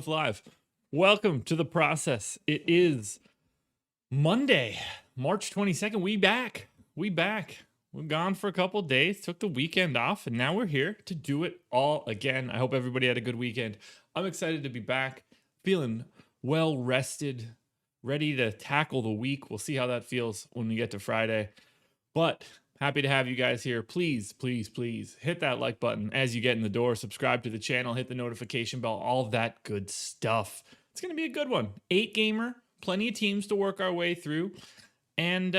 Live. Welcome to the process. It is Monday, March 22nd. We back. We're gone for a couple days, took the weekend off, and now we're here to do it all again. I hope everybody had a good weekend. I'm excited to be back, feeling well rested, ready to tackle the week. We'll see how that feels when we get to Friday. But happy to have you guys here. Please hit that like button as you get in the door. Subscribe to the channel. Hit the notification bell. All of that good stuff. It's going to be a good one. 8-gamer. Plenty of teams to work our way through. And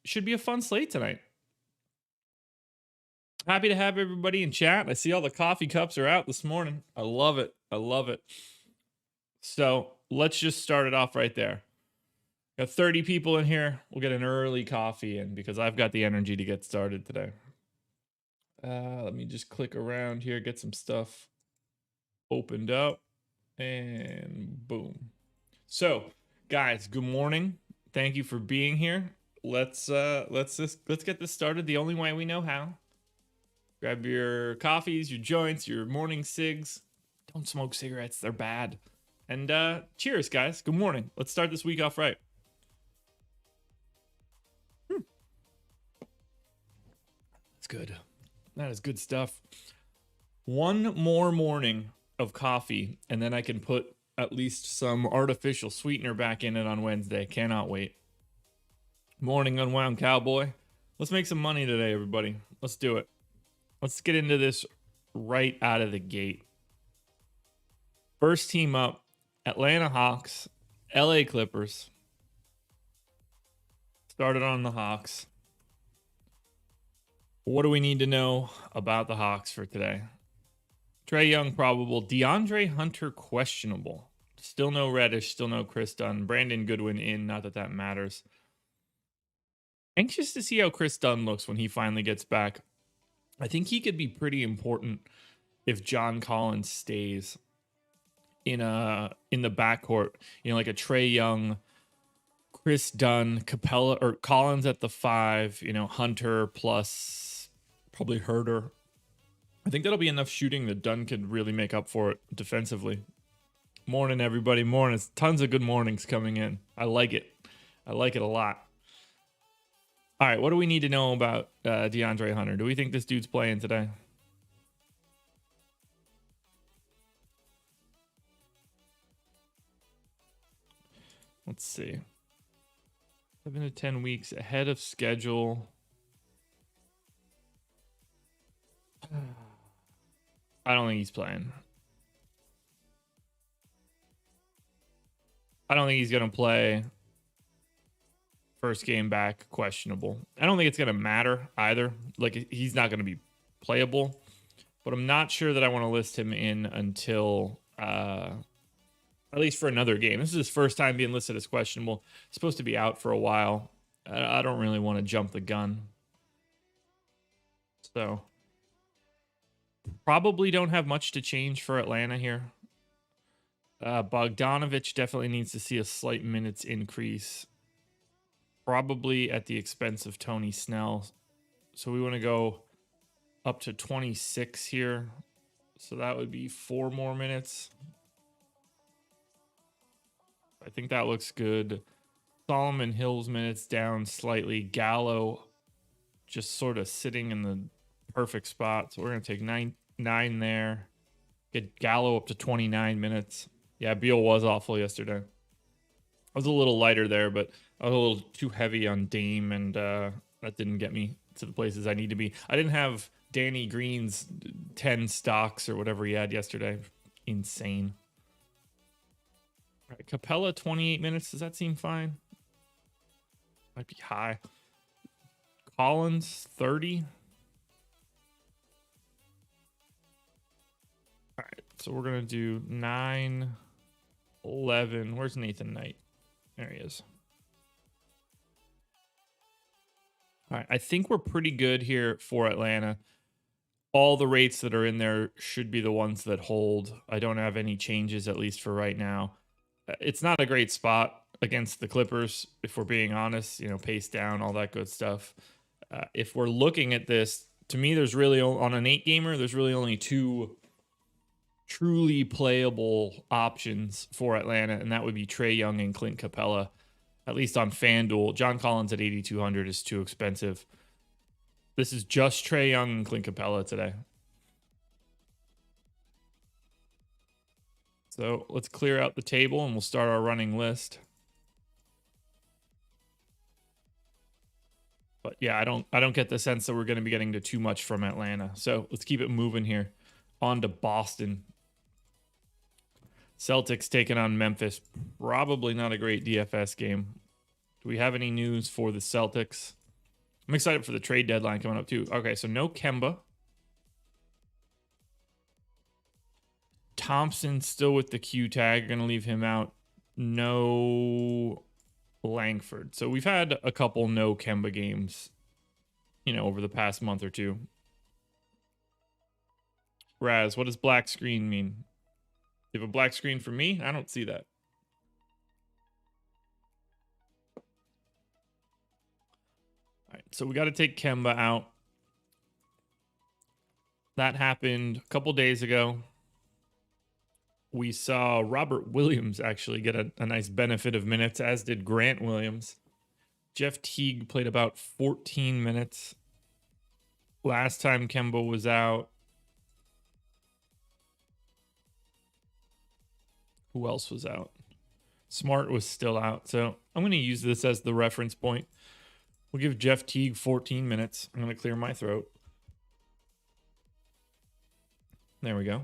should be a fun slate tonight. Happy to have everybody in chat. I see all the coffee cups are out this morning. I love it. So let's just start it off right there. Got 30 people in here. We'll get an early coffee in because I've got the energy to get started today. Let me just click around here, get some stuff opened up, and boom. So, guys, good morning. Thank you for being here. Let's get this started the only way we know how. Grab your coffees, your joints, your morning cigs. Don't smoke cigarettes; they're bad. And cheers, guys. Good morning. Let's start this week off right. Good. That is good stuff. One more morning of coffee, and then I can put at least some artificial sweetener back in it on Wednesday. Cannot wait. Morning, Unwound Cowboy. Let's make some money today, everybody. Let's do it. Let's get into this right out of the gate. First team up, Atlanta Hawks, LA Clippers. Started on the Hawks. What do we need to know about the Hawks for today? Trae Young probable. DeAndre Hunter questionable. Still no Reddish. Still no Chris Dunn. Brandon Goodwin in. Not that that matters. Anxious to see how Chris Dunn looks when he finally gets back. I think he could be pretty important if John Collins stays in the backcourt. You know, like a Trae Young, Chris Dunn, Capella, or Collins at the 5. You know, Hunter plus probably Herter. I think that'll be enough shooting that Dunn could really make up for it defensively. Morning, everybody. Morning. Tons of good mornings coming in. I like it. I like it a lot. All right, what do we need to know about DeAndre Hunter? Do we think this dude's playing today? Let's see. 7 to 10 weeks ahead of schedule. I don't think he's playing. I don't think he's going to play. First game back, questionable. I don't think it's going to matter either. Like, he's not going to be playable. But I'm not sure that I want to list him in until, at least for another game. This is his first time being listed as questionable. He's supposed to be out for a while. I don't really want to jump the gun. So, probably don't have much to change for Atlanta here. Bogdanovich definitely needs to see a slight minutes increase. Probably at the expense of Tony Snell. So we want to go up to 26 here. So that would be 4 more minutes. I think that looks good. Solomon Hill's minutes down slightly. Gallo just sort of sitting in the perfect spot. So we're going to take 9 there. Get Gallo up to 29 minutes. Yeah, Beal was awful yesterday. I was a little lighter there, but I was a little too heavy on Dame, and that didn't get me to the places I need to be. I didn't have Danny Green's 10 stocks or whatever he had yesterday. Insane. All right, Capella, 28 minutes. Does that seem fine? Might be high. Collins, 30. All right, so we're going to do 9, 11. Where's Nathan Knight? There he is. All right, I think we're pretty good here for Atlanta. All the rates that are in there should be the ones that hold. I don't have any changes, at least for right now. It's not a great spot against the Clippers, if we're being honest. You know, pace down, all that good stuff. If we're looking at this, to me, there's really, on an 8-gamer, there's really only 2 truly playable options for Atlanta, and that would be Trae Young and Clint Capella. At least on FanDuel. John Collins at 8,200 is too expensive. This is just Trae Young and Clint Capella today. So let's clear out the table and we'll start our running list. But yeah, I don't get the sense that we're going to be getting to too much from Atlanta. So let's keep it moving here. On to Boston. Celtics taking on Memphis. Probably not a great DFS game. Do we have any news for the Celtics? I'm excited for the trade deadline coming up too. Okay, so no Kemba. Thompson still with the Q tag. Going to leave him out. No Langford. So we've had a couple no Kemba games, you know, over the past month or two. Raz, what does black screen mean? You have a black screen for me? I don't see that. All right, so we got to take Kemba out. That happened a couple days ago. We saw Robert Williams actually get a nice benefit of minutes, as did Grant Williams. Jeff Teague played about 14 minutes. Last time Kemba was out. Who else was out? Smart was still out. So I'm going to use this as the reference point. We'll give Jeff Teague 14 minutes. I'm going to clear my throat. There we go.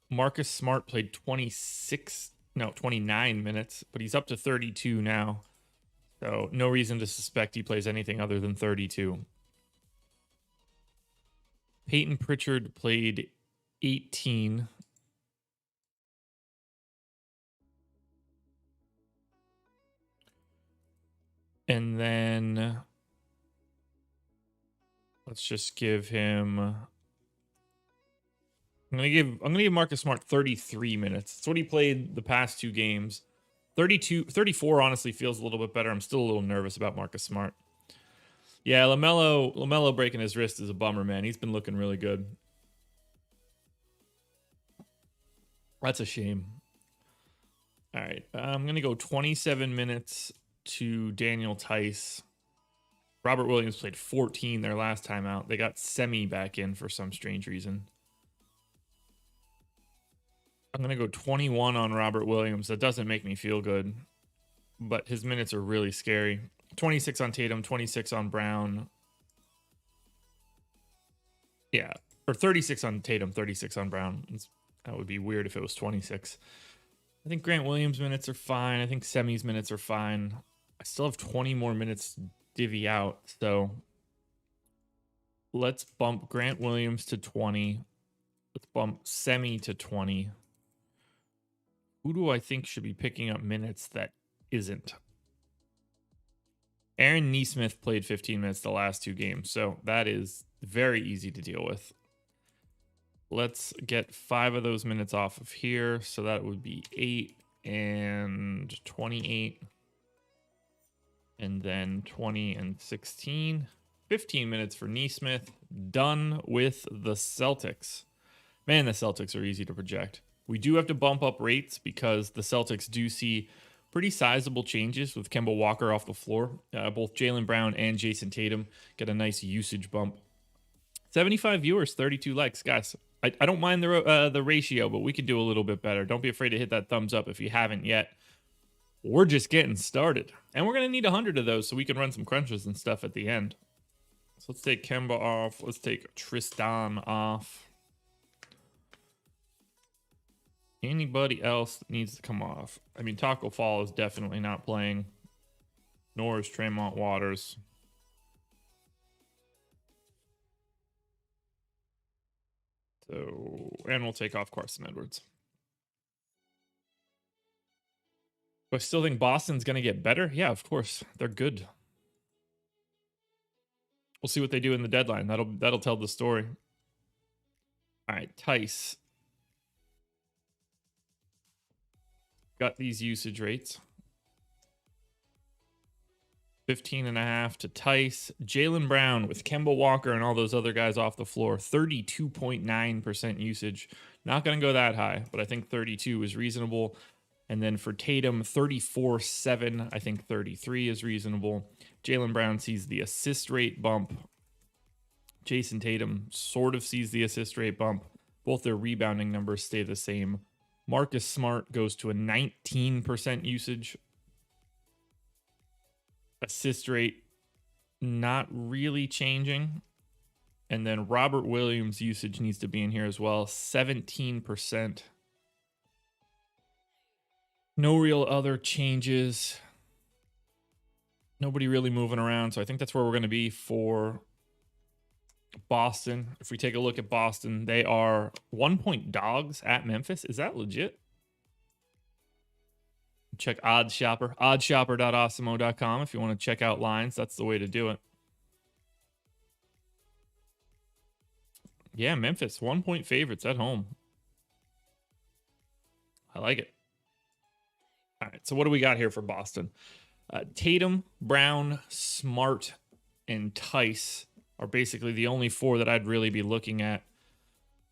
Marcus Smart played 29 minutes, but he's up to 32 now. So no reason to suspect he plays anything other than 32. Peyton Pritchard played 18. And then let's just give him, I'm gonna give Marcus Smart 33 minutes. That's what he played the past 2 games. 34 honestly feels a little bit better. I'm still a little nervous about Marcus Smart. Yeah, LaMelo breaking his wrist is a bummer, man. He's been looking really good. That's a shame. All right, I'm gonna go 27 minutes to Daniel Tice. Robert Williams played 14 their last time out. They got Semi back in for some strange reason. I'm going to go 21 on Robert Williams. That doesn't make me feel good, but his minutes are really scary. 26 on Tatum, 26 on Brown. Yeah, or 36 on Tatum, 36 on Brown. That would be weird if it was 26. I think Grant Williams' minutes are fine. I think Semi's minutes are fine. I still have 20 more minutes to divvy out, so let's bump Grant Williams to 20. Let's bump Semi to 20. Who do I think should be picking up minutes that isn't? Aaron Nesmith played 15 minutes the last 2 games, so that is very easy to deal with. Let's get 5 of those minutes off of here, so that would be 8 and 28. And then 20 and 16. 15 minutes for Nesmith. Done with the Celtics. Man, the Celtics are easy to project. We do have to bump up rates because the Celtics do see pretty sizable changes with Kemba Walker off the floor. Both Jaylen Brown and Jason Tatum get a nice usage bump. 75 viewers, 32 likes. Guys, I don't mind the ratio, but we could do a little bit better. Don't be afraid to hit that thumbs up if you haven't yet. We're just getting started. And we're going to need 100 of those so we can run some crunches and stuff at the end. So let's take Kemba off. Let's take Tristan off. Anybody else that needs to come off? I mean, Taco Fall is definitely not playing. Nor is Tremont Waters. So, and we'll take off Carson Edwards. Do I still think Boston's going to get better? Yeah, of course. They're good. We'll see what they do in the deadline. That'll tell the story. All right, Tice. Got these usage rates. 15.5 to Tice. Jaylen Brown with Kemba Walker and all those other guys off the floor. 32.9% usage. Not going to go that high, but I think 32 is reasonable. And then for Tatum, 34.7. I think 33 is reasonable. Jaylen Brown sees the assist rate bump. Jason Tatum sort of sees the assist rate bump. Both their rebounding numbers stay the same. Marcus Smart goes to a 19% usage. Assist rate not really changing. And then Robert Williams' usage needs to be in here as well. 17%. No real other changes. Nobody really moving around. So I think that's where we're going to be for Boston. If we take a look at Boston, they are 1-point dogs at Memphis. Is that legit? Check Odds Shopper. Oddshopper.awesemo.com if you want to check out lines. That's the way to do it. Yeah, Memphis, 1-point favorites at home. I like it. All right, so what do we got here for Boston? Tatum, Brown, Smart, and Tice are basically the only 4 that I'd really be looking at.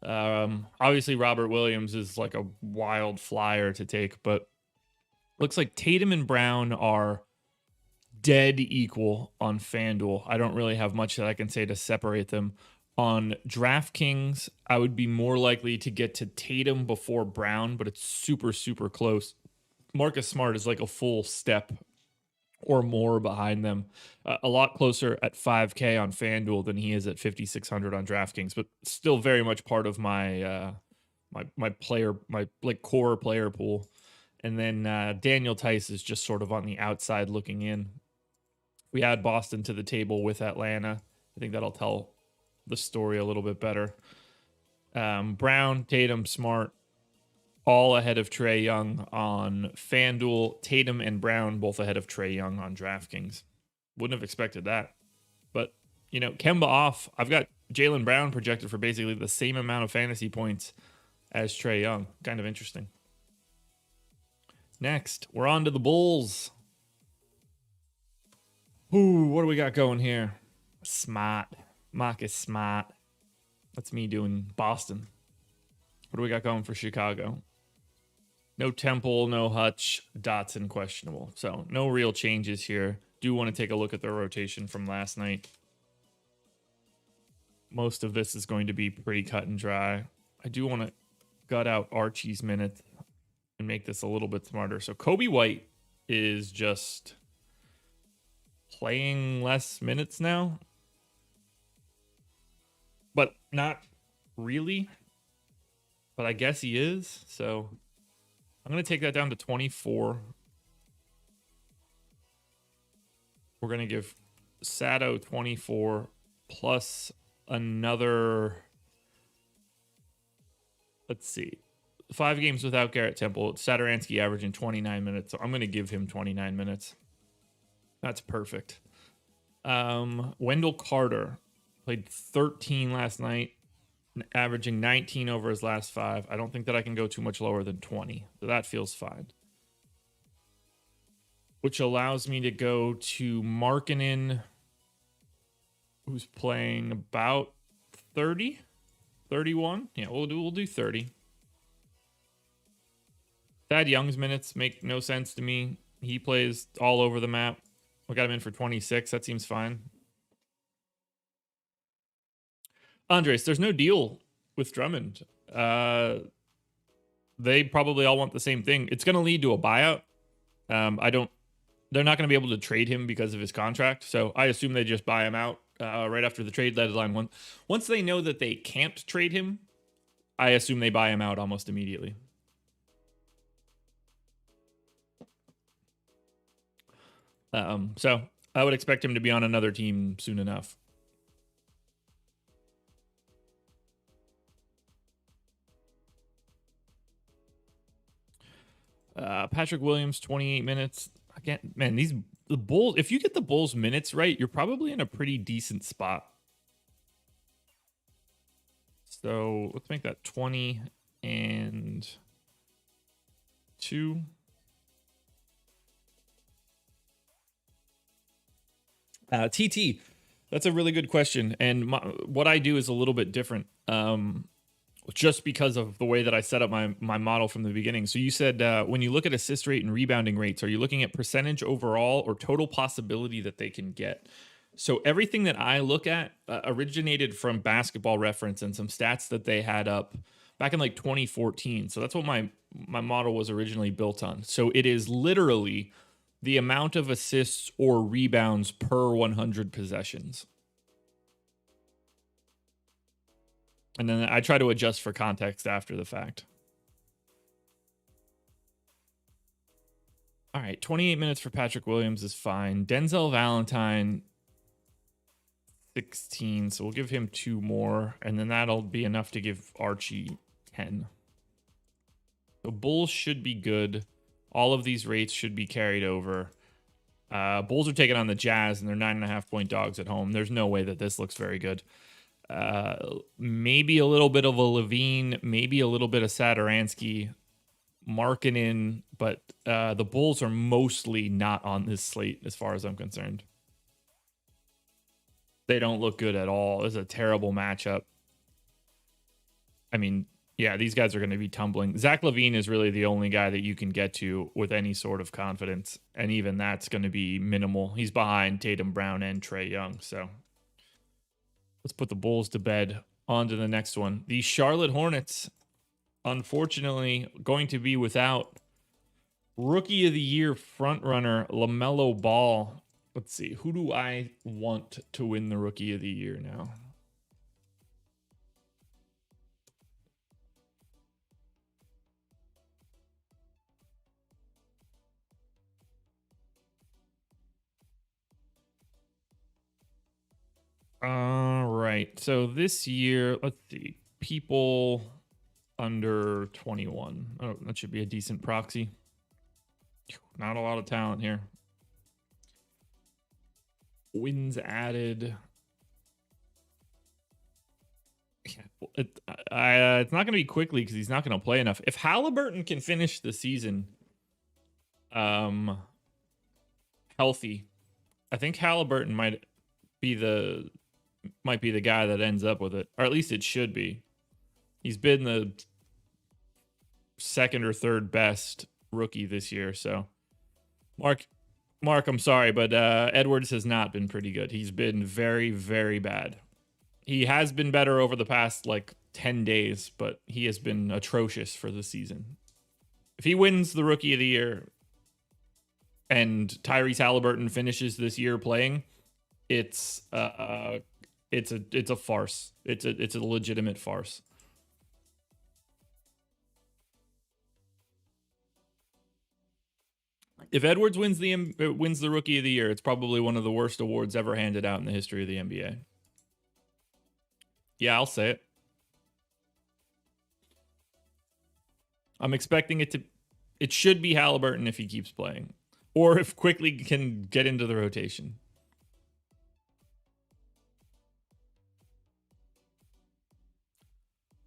Obviously, Robert Williams is like a wild flyer to take, but looks like Tatum and Brown are dead equal on FanDuel. I don't really have much that I can say to separate them. On DraftKings, I would be more likely to get to Tatum before Brown, but it's super, super close. Marcus Smart is like a full step or more behind them. A lot closer at 5K on FanDuel than he is at 5,600 on DraftKings, but still very much part of my my core player pool. And then Daniel Tice is just sort of on the outside looking in. We add Boston to the table with Atlanta. I think that'll tell the story a little bit better. Brown, Tatum, Smart, all ahead of Trae Young on FanDuel. Tatum and Brown both ahead of Trae Young on DraftKings. Wouldn't have expected that. But, you know, Kemba off. I've got Jaylen Brown projected for basically the same amount of fantasy points as Trae Young. Kind of interesting. Next, we're on to the Bulls. Ooh, what do we got going here? Smart. Marcus Smart. That's me doing Boston. What do we got going for Chicago? No Temple, no Hutch, Dotson questionable. So no real changes here. Do want to take a look at the rotation from last night. Most of this is going to be pretty cut and dry. I do want to gut out Archie's minutes and make this a little bit smarter. So Kobe White is just playing less minutes now, but not really. But I guess he is. So I'm going to take that down to 24. We're going to give Sato 24 plus another, let's see, 5 games without Garrett Temple. Satoransky averaging 29 minutes. So I'm going to give him 29 minutes. That's perfect. Wendell Carter played 13 last night, averaging 19 over his last 5. I don't think that I can go too much lower than 20. So that feels fine. Which allows me to go to Markkanen, who's playing about 30, 31. Yeah, we'll do 30. Thad Young's minutes make no sense to me. He plays all over the map. We got him in for 26. That seems fine. Andres, there's no deal with Drummond. They probably all want the same thing. It's going to lead to a buyout. They're not going to be able to trade him because of his contract. So I assume they just buy him out right after the trade deadline. Once they know that they can't trade him, I assume they buy him out almost immediately. So I would expect him to be on another team soon enough. Patrick Williams, 28 minutes. Again, man, the Bulls, if you get the Bulls minutes right, you're probably in a pretty decent spot. So let's make that 20 and 2. TT, that's a really good question. And what I do is a little bit different. Just because of the way that I set up my model from the beginning. So you said when you look at assist rate and rebounding rates, are you looking at percentage overall or total possibility that they can get? So everything that I look at originated from Basketball Reference and some stats that they had up back in like 2014. So that's what my model was originally built on. So it is literally the amount of assists or rebounds per 100 possessions. And then I try to adjust for context after the fact. All right, 28 minutes for Patrick Williams is fine. Denzel Valentine, 16. So we'll give him 2 more. And then that'll be enough to give Archie 10. The Bulls should be good. All of these rates should be carried over. Bulls are taking on the Jazz, and they're 9.5-point dogs at home. There's no way that this looks very good. Maybe a little bit of a Levine, maybe a little bit of Satoransky, Markkanen, but the Bulls are mostly not on this slate as far as I'm concerned. They don't look good at all. It's a terrible matchup. I mean, yeah, these guys are going to be tumbling. Zach LaVine is really the only guy that you can get to with any sort of confidence, and even that's going to be minimal. He's behind Tatum, Brown, and Trae Young, so let's put the Bulls to bed. On to the next one. The Charlotte Hornets, unfortunately, going to be without Rookie of the Year frontrunner LaMelo Ball. Let's see. Who do I want to win the Rookie of the Year now? All right. So this year, let's see. People under 21. Oh, that should be a decent proxy. Not a lot of talent here. Wins added. It's not going to be quickly because he's not going to play enough. If Halliburton can finish the season healthy, I think Halliburton might be the guy that ends up with it, or at least it should be. He's been the second or third best rookie this year. So Mark, I'm sorry, but Edwards has not been pretty good. He's been very, very bad. He has been better over the past like 10 days, but he has been atrocious for the season. If he wins the Rookie of the Year and Tyrese Halliburton finishes this year playing, it's a farce. It's a legitimate farce. If Edwards wins the Rookie of the Year, it's probably one of the worst awards ever handed out in the history of the NBA. Yeah, I'll say it. I'm expecting it should be Halliburton if he keeps playing, or if Quickly can get into the rotation.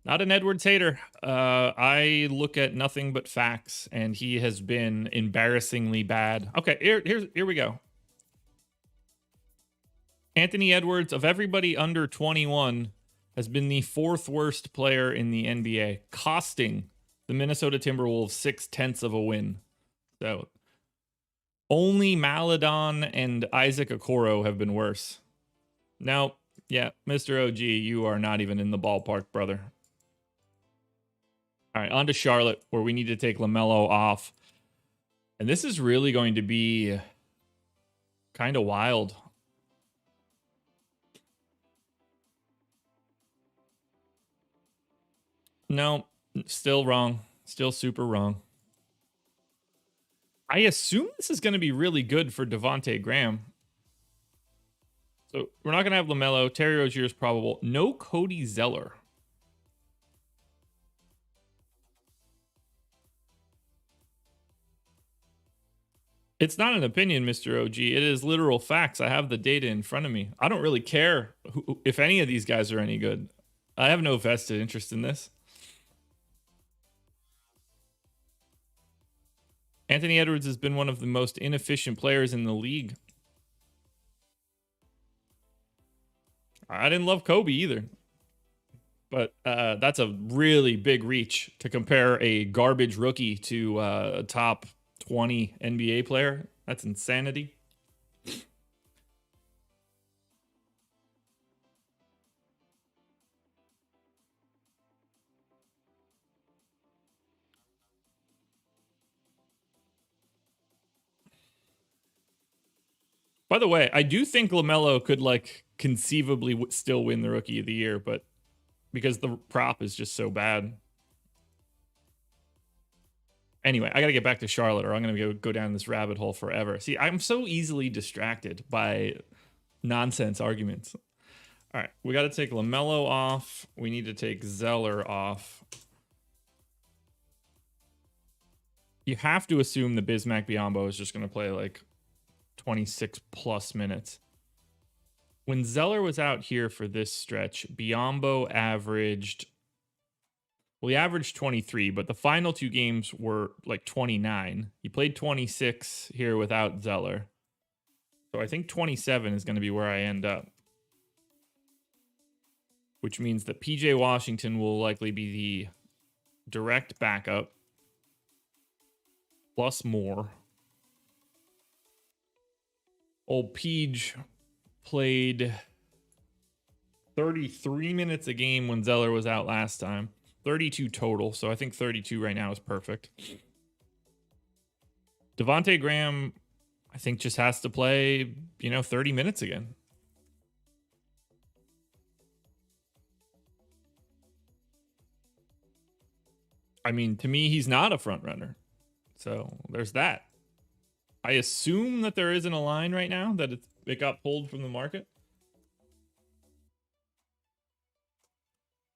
Not an Edwards hater. I look at nothing but facts, and he has been embarrassingly bad. Okay, here we go. Anthony Edwards, of everybody under 21, has been the 4th worst player in the NBA, costing the Minnesota Timberwolves 0.6 of a win. So only Maladon and Isaac Okoro have been worse. Now, yeah, Mr. OG, you are not even in the ballpark, brother. All right, on to Charlotte, where we need to take LaMelo off. And this is really going to be kind of wild. No, still wrong. Still super wrong. I assume this is going to be really good for Devontae Graham. So we're not going to have LaMelo. Terry Rozier is probable. No Cody Zeller. It's not an opinion, Mr. OG. It is literal facts. I have the data in front of me. I don't really care if any of these guys are any good. I have no vested interest in this. Anthony Edwards has been one of the most inefficient players in the league. I didn't love Kobe either. But that's a really big reach to compare a garbage rookie to a top 20 NBA player. That's insanity. By the way, I do think LaMelo could like conceivably still win the Rookie of the Year, but because the prop is just so bad. Anyway, I got to get back to Charlotte, or I'm going to go down this rabbit hole forever. See, I'm so easily distracted by nonsense arguments. All right, we got to take LaMelo off. We need to take Zeller off. You have to assume the Bismack Biyombo is just going to play like 26 plus minutes. When Zeller was out here for this stretch, Biyombo averaged, well, he averaged 23, but the final 2 games were like 29. He played 26 here without Zeller. So I think 27 is going to be where I end up. Which means that PJ Washington will likely be the direct backup. Plus more. Old Peach played 33 minutes a game when Zeller was out last time. 32 total, so I think 32 right now is perfect. Devontae Graham, I think, just has to play, 30 minutes again. I mean, to me, he's not a front runner. So there's that. I assume that there isn't a line right now, that it got pulled from the market.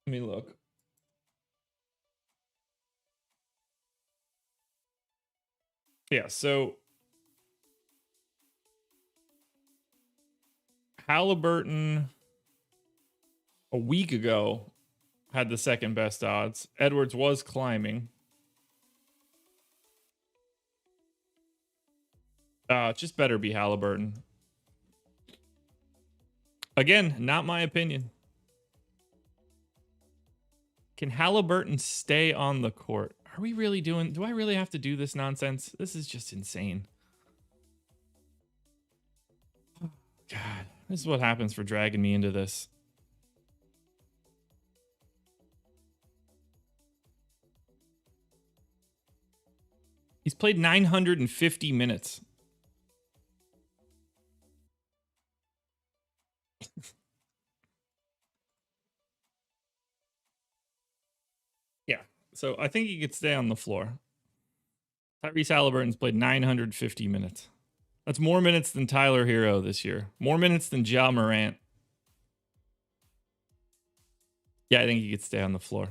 Let me look. Yeah, so Halliburton a week ago had the second best odds. Edwards was climbing. Just better be Halliburton. Again, not my opinion. Can Halliburton stay on the court? Are we really do I really have to do this nonsense? This is just insane. God, this is what happens for dragging me into this. He's played 950 minutes. Yeah. So I think he could stay on the floor. Tyrese Halliburton's played 950 minutes. That's more minutes than Tyler Hero this year. More minutes than Ja Morant. Yeah, I think he could stay on the floor.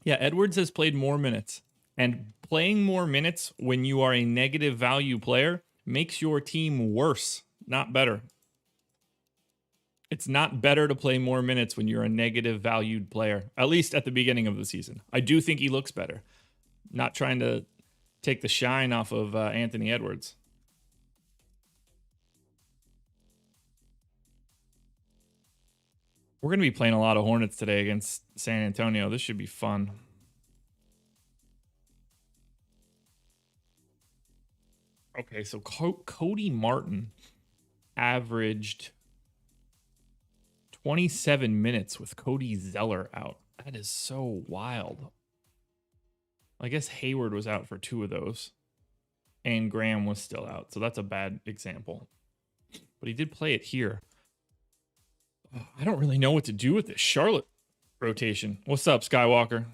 Yeah, Edwards has played more minutes. And playing more minutes when you are a negative value player makes your team worse, not better. It's not better to play more minutes when you're a negative valued player, at least at the beginning of the season. I do think he looks better. Not trying to take the shine off of Anthony Edwards. We're going to be playing a lot of Hornets today against San Antonio. This should be fun. Okay, so Cody Martin averaged 27 minutes with Cody Zeller out. That is so wild. I guess Hayward was out for 2 of those. And Graham was still out. So that's a bad example. But he did play it here. I don't really know what to do with this Charlotte rotation. What's up, Skywalker?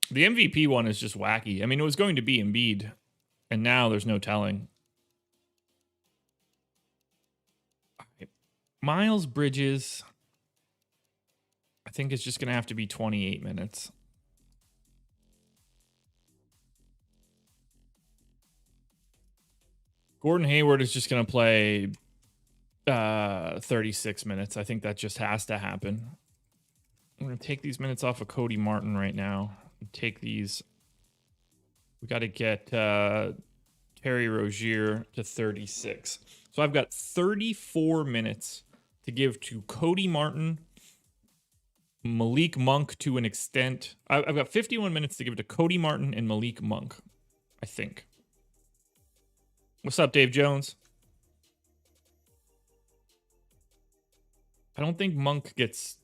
The MVP one is just wacky. I mean, it was going to be Embiid, and now there's no telling. Miles Bridges, I think it's just going to have to be 28 minutes. Gordon Hayward is just going to play 36 minutes. I think that just has to happen. I'm going to take these minutes off of Cody Martin right now. Take these. We got to get Terry Rozier to 36. So I've got 34 minutes to give to Cody Martin, Malik Monk to an extent. I've got 51 minutes to give to Cody Martin and Malik Monk, I think. What's up, Dave Jones? I don't think Monk gets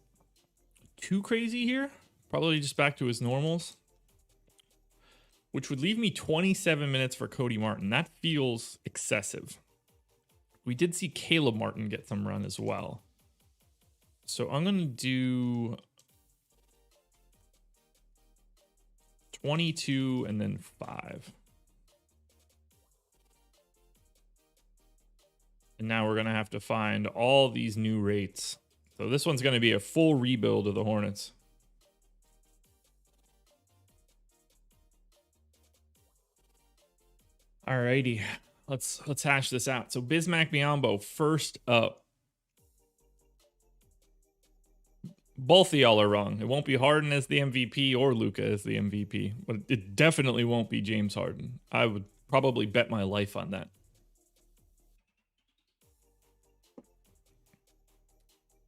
too crazy here. Probably just back to his normals. Which would leave me 27 minutes for Cody Martin. That feels excessive. We did see Caleb Martin get some run as well. So I'm going to do 22 and then 5. And now we're going to have to find all these new rates. So this one's going to be a full rebuild of the Hornets. Alrighty, let's hash this out. So Bismack Biyombo first up. Both of y'all are wrong. It won't be Harden as the MVP or Luka as the MVP, but it definitely won't be James Harden. I would probably bet my life on that.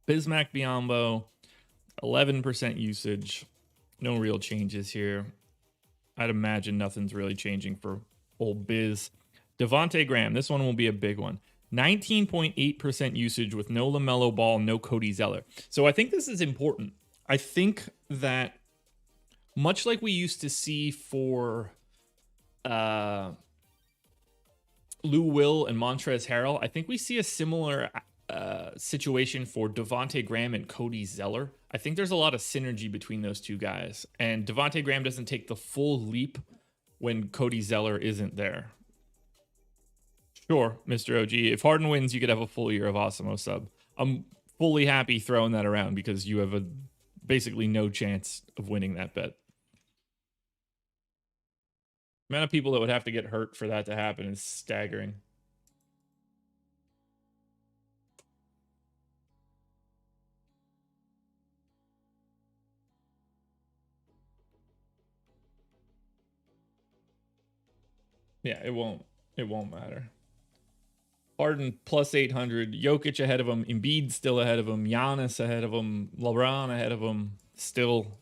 Bismack Biyombo, 11% usage. No real changes here. I'd imagine nothing's really changing for old Biz. Devontae Graham, this one will be a big one. 19.8% usage with no LaMelo Ball, no Cody Zeller. So I think this is important. I think that much like we used to see for Lou Will and Montrezl Harrell, I think we see a similar situation for Devontae Graham and Cody Zeller. I think there's a lot of synergy between those two guys. And Devontae Graham doesn't take the full leap when Cody Zeller isn't there. Sure, Mr. OG. If Harden wins, you could have a full year of Awesemo sub. I'm fully happy throwing that around because you have basically no chance of winning that bet. The amount of people that would have to get hurt for that to happen is staggering. Yeah, it won't matter. Harden plus 800, Jokic ahead of him, Embiid still ahead of him, Giannis ahead of him, LeBron ahead of him, still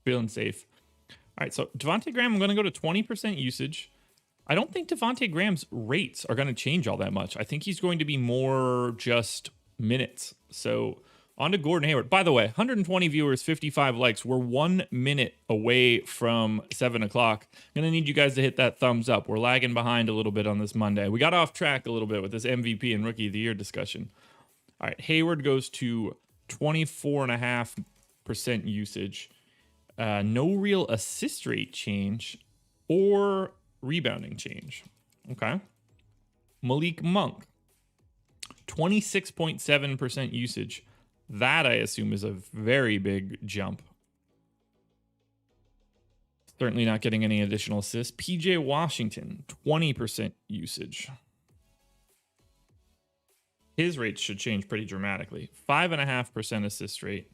feeling safe. All right, so Devontae Graham, I'm going to go to 20% usage. I don't think Devontae Graham's rates are going to change all that much. I think he's going to be more just minutes. So on to Gordon Hayward. By the way, 120 viewers, 55 likes. We're 1 minute away from 7 o'clock. Going to need you guys to hit that thumbs up. We're lagging behind a little bit on this Monday. We got off track a little bit with this MVP and Rookie of the Year discussion. All right, Hayward goes to 24.5% usage. No real assist rate change or rebounding change. Okay. Malik Monk, 26.7% usage. That, I assume, is a very big jump. Certainly not getting any additional assists. PJ Washington, 20% usage. His rates should change pretty dramatically. 5.5% assist rate.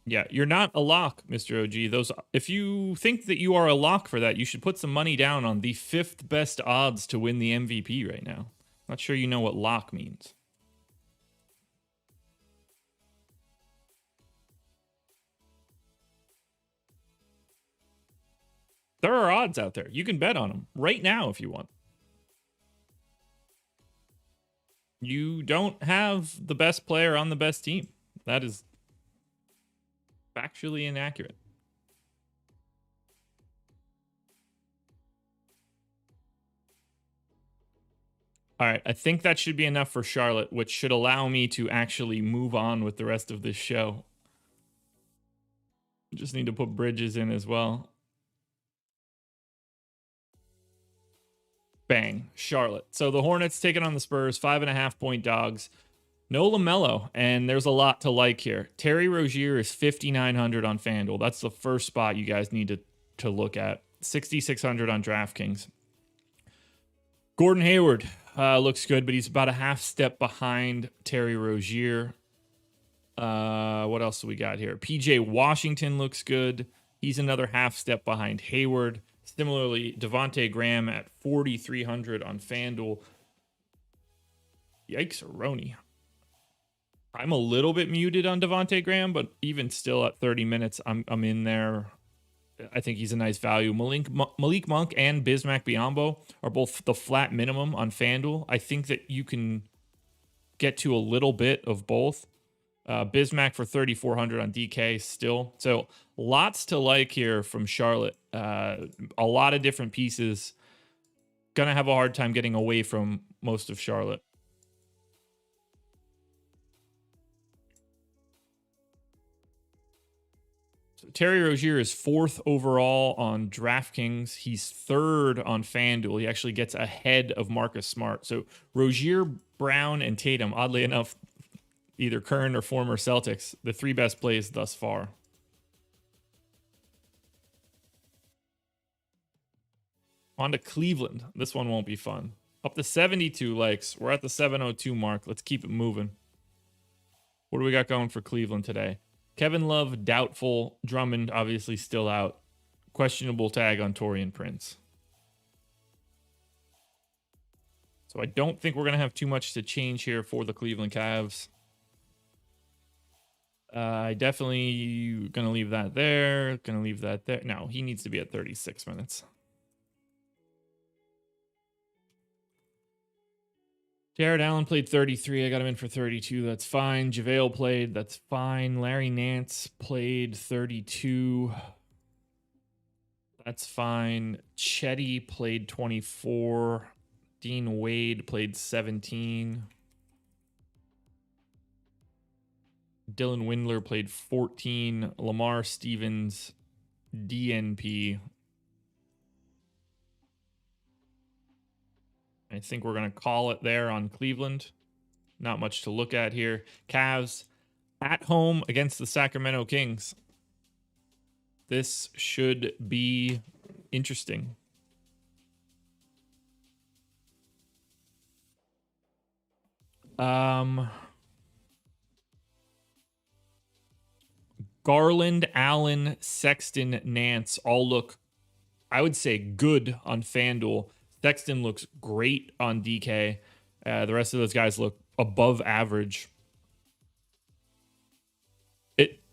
Yeah, you're not a lock, Mr. OG. If you think that you are a lock for that, you should put some money down on the 5th best odds to win the MVP right now. Not sure you know what lock means. There are odds out there. You can bet on them right now if you want. You don't have the best player on the best team. That is factually inaccurate. All right, I think that should be enough for Charlotte, which should allow me to actually move on with the rest of this show. Just need to put Bridges in as well. Bang, Charlotte. So the Hornets taking on the Spurs, 5.5-point dogs. No LaMelo, and there's a lot to like here. Terry Rozier is 5,900 on FanDuel. That's the first spot you guys need to look at. 6,600 on DraftKings. Gordon Hayward looks good, but he's about a half step behind Terry Rozier. What else do we got here? PJ Washington looks good. He's another half step behind Hayward. Similarly, Devontae Graham at 4,300 on FanDuel. Yikes, Roni. I'm a little bit muted on Devontae Graham, but even still at 30 minutes, I'm in there. I think he's a nice value. Malik Monk and Bismack Biyombo are both the flat minimum on FanDuel. I think that you can get to a little bit of both. Bismack for 3,400 on DK still. So lots to like here from Charlotte. A lot of different pieces. Gonna have a hard time getting away from most of Charlotte. So Terry Rozier is 4th overall on DraftKings. He's 3rd on FanDuel. He actually gets ahead of Marcus Smart. So Rozier, Brown, and Tatum, oddly enough, either current or former Celtics, the 3 best plays thus far. On to Cleveland. This one won't be fun. Up to 72 likes. We're at the 702 mark. Let's keep it moving. What do we got going for Cleveland today? Kevin Love, doubtful. Drummond, obviously still out. Questionable tag on Taurean Prince. So I don't think we're going to have too much to change here for the Cleveland Cavs. I definitely going to leave that there. Going to leave that there. No, he needs to be at 36 minutes. Jared Allen played 33. I got him in for 32. That's fine. JaVale played. That's fine. Larry Nance played 32. That's fine. Chetty played 24. Dean Wade played 17. Dylan Windler played 14. Lamar Stevens, DNP. I think we're going to call it there on Cleveland. Not much to look at here. Cavs at home against the Sacramento Kings. This should be interesting. Garland, Allen, Sexton, Nance all look, I would say, good on FanDuel. Sexton looks great on DK. The rest of those guys look above average.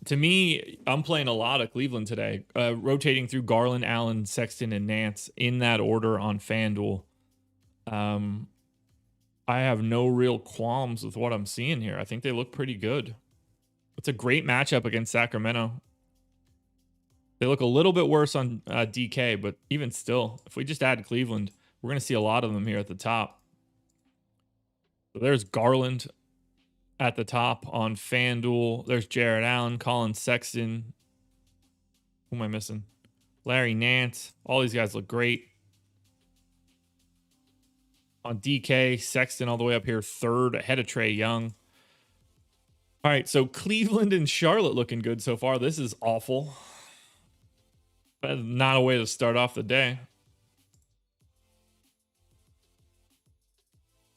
To me, I'm playing a lot of Cleveland today, rotating through Garland, Allen, Sexton, and Nance in that order on FanDuel. I have no real qualms with what I'm seeing here. I think they look pretty good. It's a great matchup against Sacramento. They look a little bit worse on DK, but even still, if we just add Cleveland, we're going to see a lot of them here at the top. So there's Garland at the top on FanDuel. There's Jared Allen, Colin Sexton. Who am I missing? Larry Nance. All these guys look great. On DK, Sexton all the way up here, third, ahead of Trae Young. All right, so Cleveland and Charlotte looking good so far. This is awful. That's not a way to start off the day.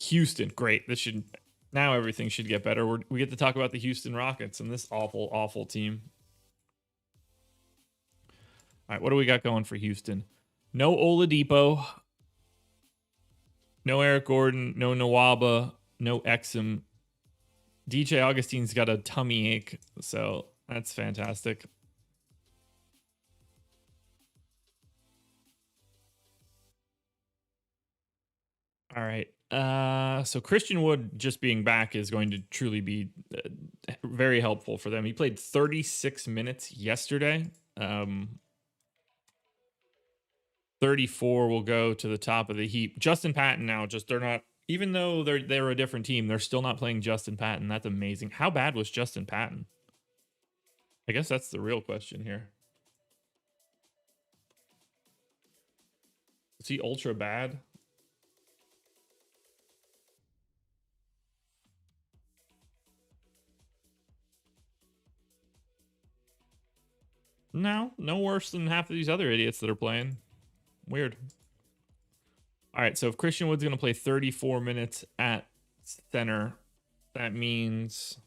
Houston, great. This should now everything should get better. We get to talk about the Houston Rockets and this awful, awful team. All right, what do we got going for Houston? No Oladipo. No Eric Gordon, no Nwaba, no Exum. DJ Augustine's got a tummy ache, so that's fantastic. All right. So Christian Wood just being back is going to truly be very helpful for them. He played 36 minutes yesterday. 34 will go to the top of the heap. Justin Patton now, they're not, even though they're a different team, they're still not playing Justin Patton. That's amazing. How bad was Justin Patton? I guess that's the real question here. Is he ultra bad? No worse than half of these other idiots that are playing. Weird. All right, so if Christian Wood's going to play 34 minutes at center, that means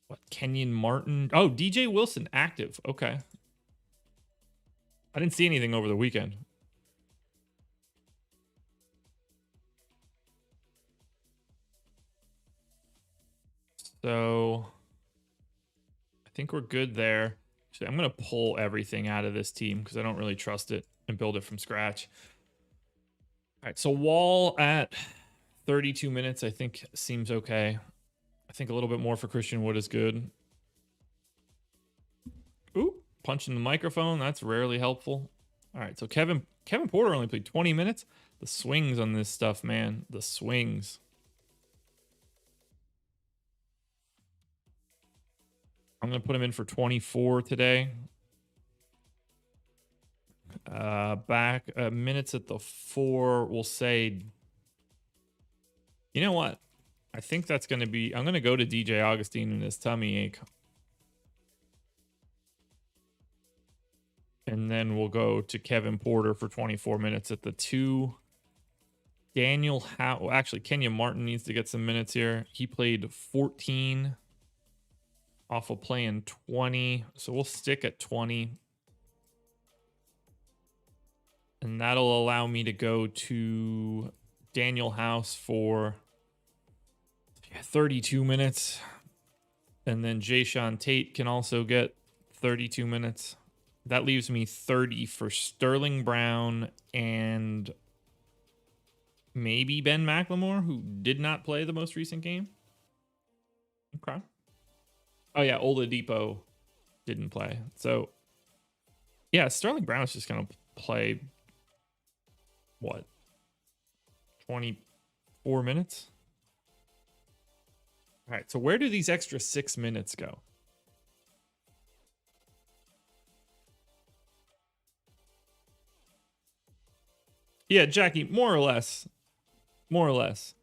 what? Kenyon Martin. Oh, DJ Wilson active. Okay. I didn't see anything over the weekend. So I think we're good there. Actually, I'm going to pull everything out of this team because I don't really trust it and build it from scratch. All right, so Wall at 32 minutes, I think seems okay. I think a little bit more for Christian Wood is good. Ooh, punching the microphone. That's rarely helpful. All right, so Kevin Porter only played 20 minutes. The swings on this stuff, man. The swings. I'm going to put him in for 24 today. Back minutes at the 4. We'll say, you know what? I think that's going to be, I'm going to go to DJ Augustine and his tummy ache. And then we'll go to Kevin Porter for 24 minutes at the 2. Daniel Howe, well, actually, Kenyon Martin needs to get some minutes here. He played 14 off of playing 20. So we'll stick at 20. And that'll allow me to go to Daniel House for 32 minutes. And then Jayshawn Tate can also get 32 minutes. That leaves me 30 for Sterling Brown and maybe Ben McLemore, who did not play the most recent game. Okay. Oh, yeah, Oladipo didn't play. So, yeah, Sterling Brown is just going to play, what, 24 minutes? All right, so where do these extra 6 minutes go? Yeah, Jackie, more or less. More or less.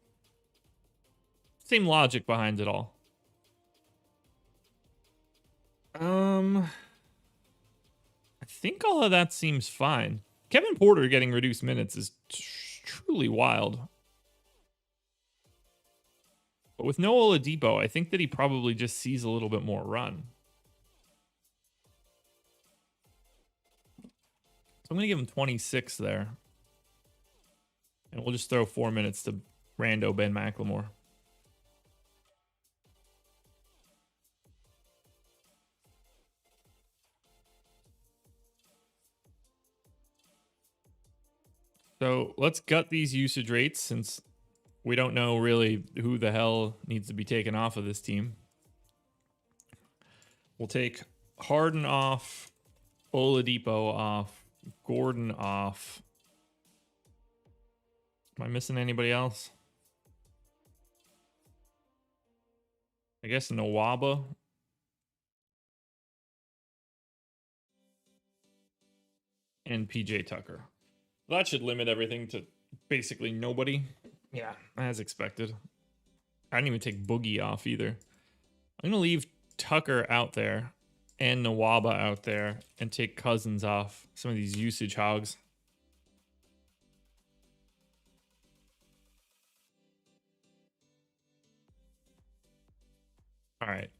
Same logic behind it all. I think all of that seems fine. Kevin Porter getting reduced minutes is truly wild. But with no Oladipo, I think that he probably just sees a little bit more run. So I'm going to give him 26 there. And we'll just throw 4 minutes to Rando Ben McLemore. So let's gut these usage rates since we don't know really who the hell needs to be taken off of this team. We'll take Harden off, Oladipo off, Gordon off. Am I missing anybody else? I guess Nawaba. And PJ Tucker. That should limit everything to basically nobody. Yeah, as expected. I didn't even take Boogie off either. I'm going to leave Tucker out there and Nawaba out there and take Cousins off. Some of these usage hogs. All right.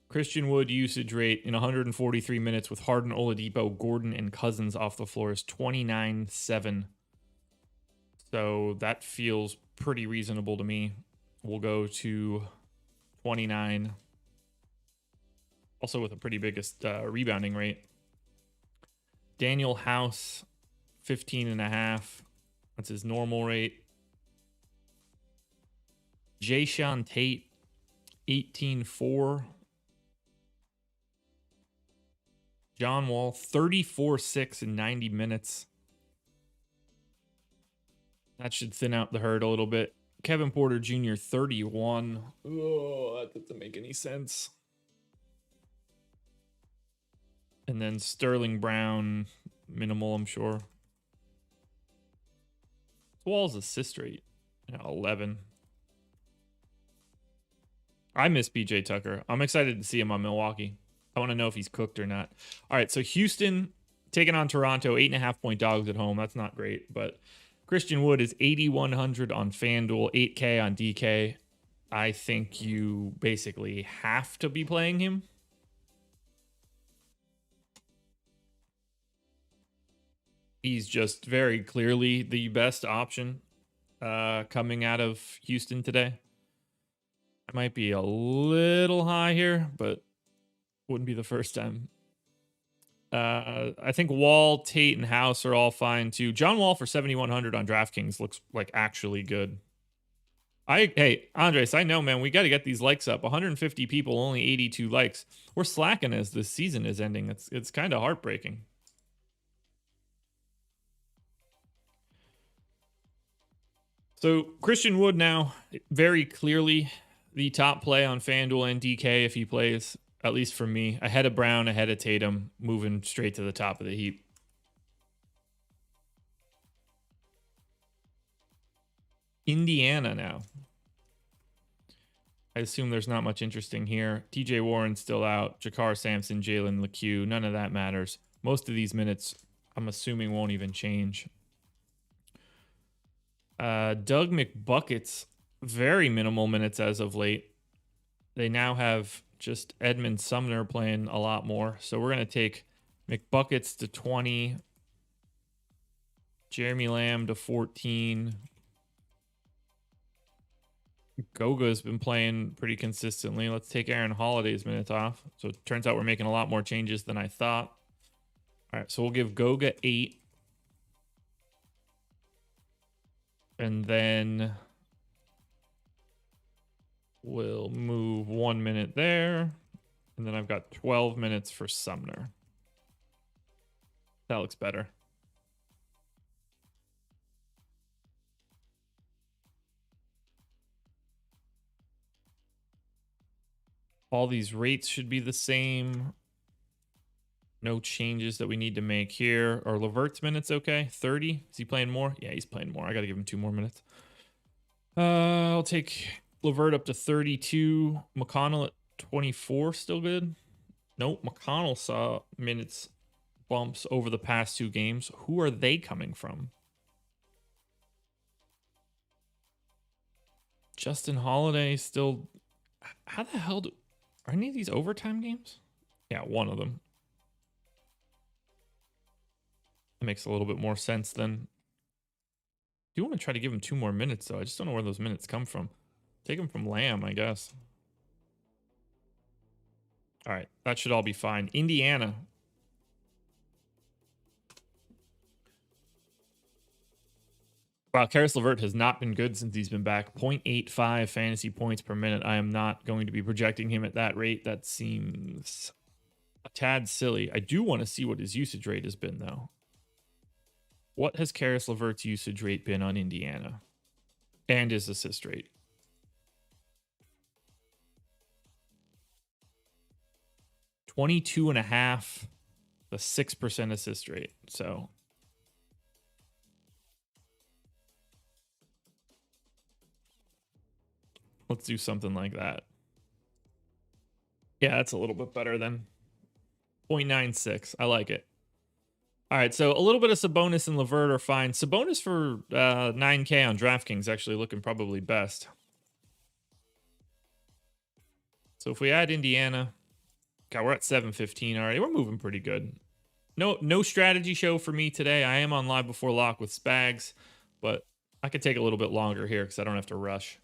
Christian Wood usage rate in 143 minutes with Harden, Oladipo, Gordon, and Cousins off the floor is 29.7. So that feels pretty reasonable to me. We'll go to 29. Also with a pretty biggest rebounding rate. Daniel House, 15.5. That's his normal rate. Jayshawn Tate, 18.4. John Wall, 34.6 in 90 minutes. That should thin out the herd a little bit. Kevin Porter Jr., 31. Oh, that doesn't make any sense. And then Sterling Brown, minimal, I'm sure. Wall's assist rate, 11. I miss PJ Tucker. I'm excited to see him on Milwaukee. I want to know if he's cooked or not. All right, so Houston taking on Toronto, 8.5-point dogs at home. That's not great, but Christian Wood is 8,100 on FanDuel, 8K on DK. I think you basically have to be playing him. He's just very clearly the best option coming out of Houston today. I might be a little high here, but wouldn't be the first time. I think Wall, Tate, and House are all fine too. John Wall for 7,100 on DraftKings looks like actually good. Hey, Andres, I know, man. We got to get these likes up. 150 people, only 82 likes. We're slacking as this season is ending. It's kind of heartbreaking. So Christian Wood now very clearly the top play on FanDuel and DK if he plays, at least for me. Ahead of Brown, ahead of Tatum, moving straight to the top of the heap. Indiana now. I assume there's not much interesting here. TJ Warren's still out. Jakar Sampson, Jalen LeCue. None of that matters. Most of these minutes, I'm assuming, won't even change. Doug McBuckets, very minimal minutes as of late. They now have just Edmund Sumner playing a lot more. So we're going to take McBuckets to 20. Jeremy Lamb to 14. Goga's been playing pretty consistently. Let's take Aaron Holiday's minutes off. So it turns out we're making a lot more changes than I thought. All right, so we'll give Goga 8. And then we'll move 1 minute there. And then I've got 12 minutes for Sumner. That looks better. All these rates should be the same. No changes that we need to make here. Are Levert's minutes okay? 30? Is he playing more? Yeah, he's playing more. I got to give him 2 more minutes. I'll take Levert up to 32. McConnell at 24. Still good? Nope. McConnell saw minutes bumps over the past 2 games. Who are they coming from? Justin Holiday still... How the hell do... Are any of these overtime games? Yeah, one of them. That makes a little bit more sense than... I do want to try to give him 2 more minutes, though. I just don't know where those minutes come from. Take them from Lamb, I guess. All right, that should all be fine. Indiana. Wow, Karis LeVert has not been good since he's been back. 0.85 fantasy points per minute. I am not going to be projecting him at that rate. That seems a tad silly. I do want to see what his usage rate has been, though. What has Karis LeVert's usage rate been on Indiana? And his assist rate? 22.5, the 6% assist rate. So let's do something like that. Yeah, that's a little bit better than 0.96. I like it. All right, so a little bit of Sabonis and LeVert are fine. Sabonis for 9K on DraftKings actually looking probably best. So if we add Indiana, God, we're at 715 already. We're moving pretty good. No strategy show for me today. I am on Live Before Lock with Spags, but I could take a little bit longer here because I don't have to rush.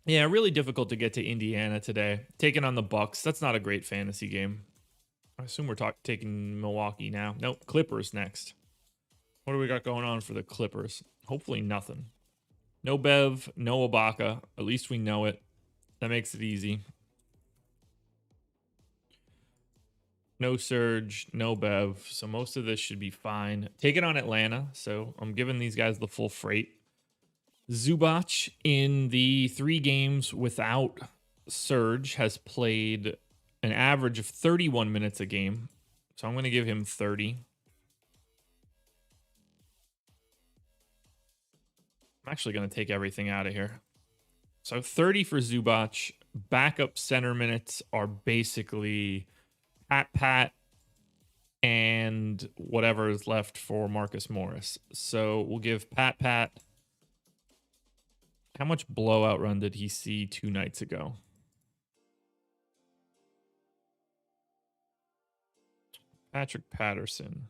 Yeah, really difficult to get to Indiana today. Taking on the Bucks. That's not a great fantasy game. I assume we're taking Milwaukee now. Nope, Clippers next. What do we got going on for the Clippers? Hopefully nothing. No Bev, no Ibaka. At least we know it. That makes it easy. No Surge, no Bev. So most of this should be fine. Taking on Atlanta. So I'm giving these guys the full freight. Zubac in the 3 games without Surge has played an average of 31 minutes a game. So I'm going to give him 30. I'm actually going to take everything out of here. So 30 for Zubac. Backup center minutes are basically Pat, and whatever is left for Marcus Morris. So we'll give Pat. How much blowout run did he see 2 nights ago? Patrick Patterson.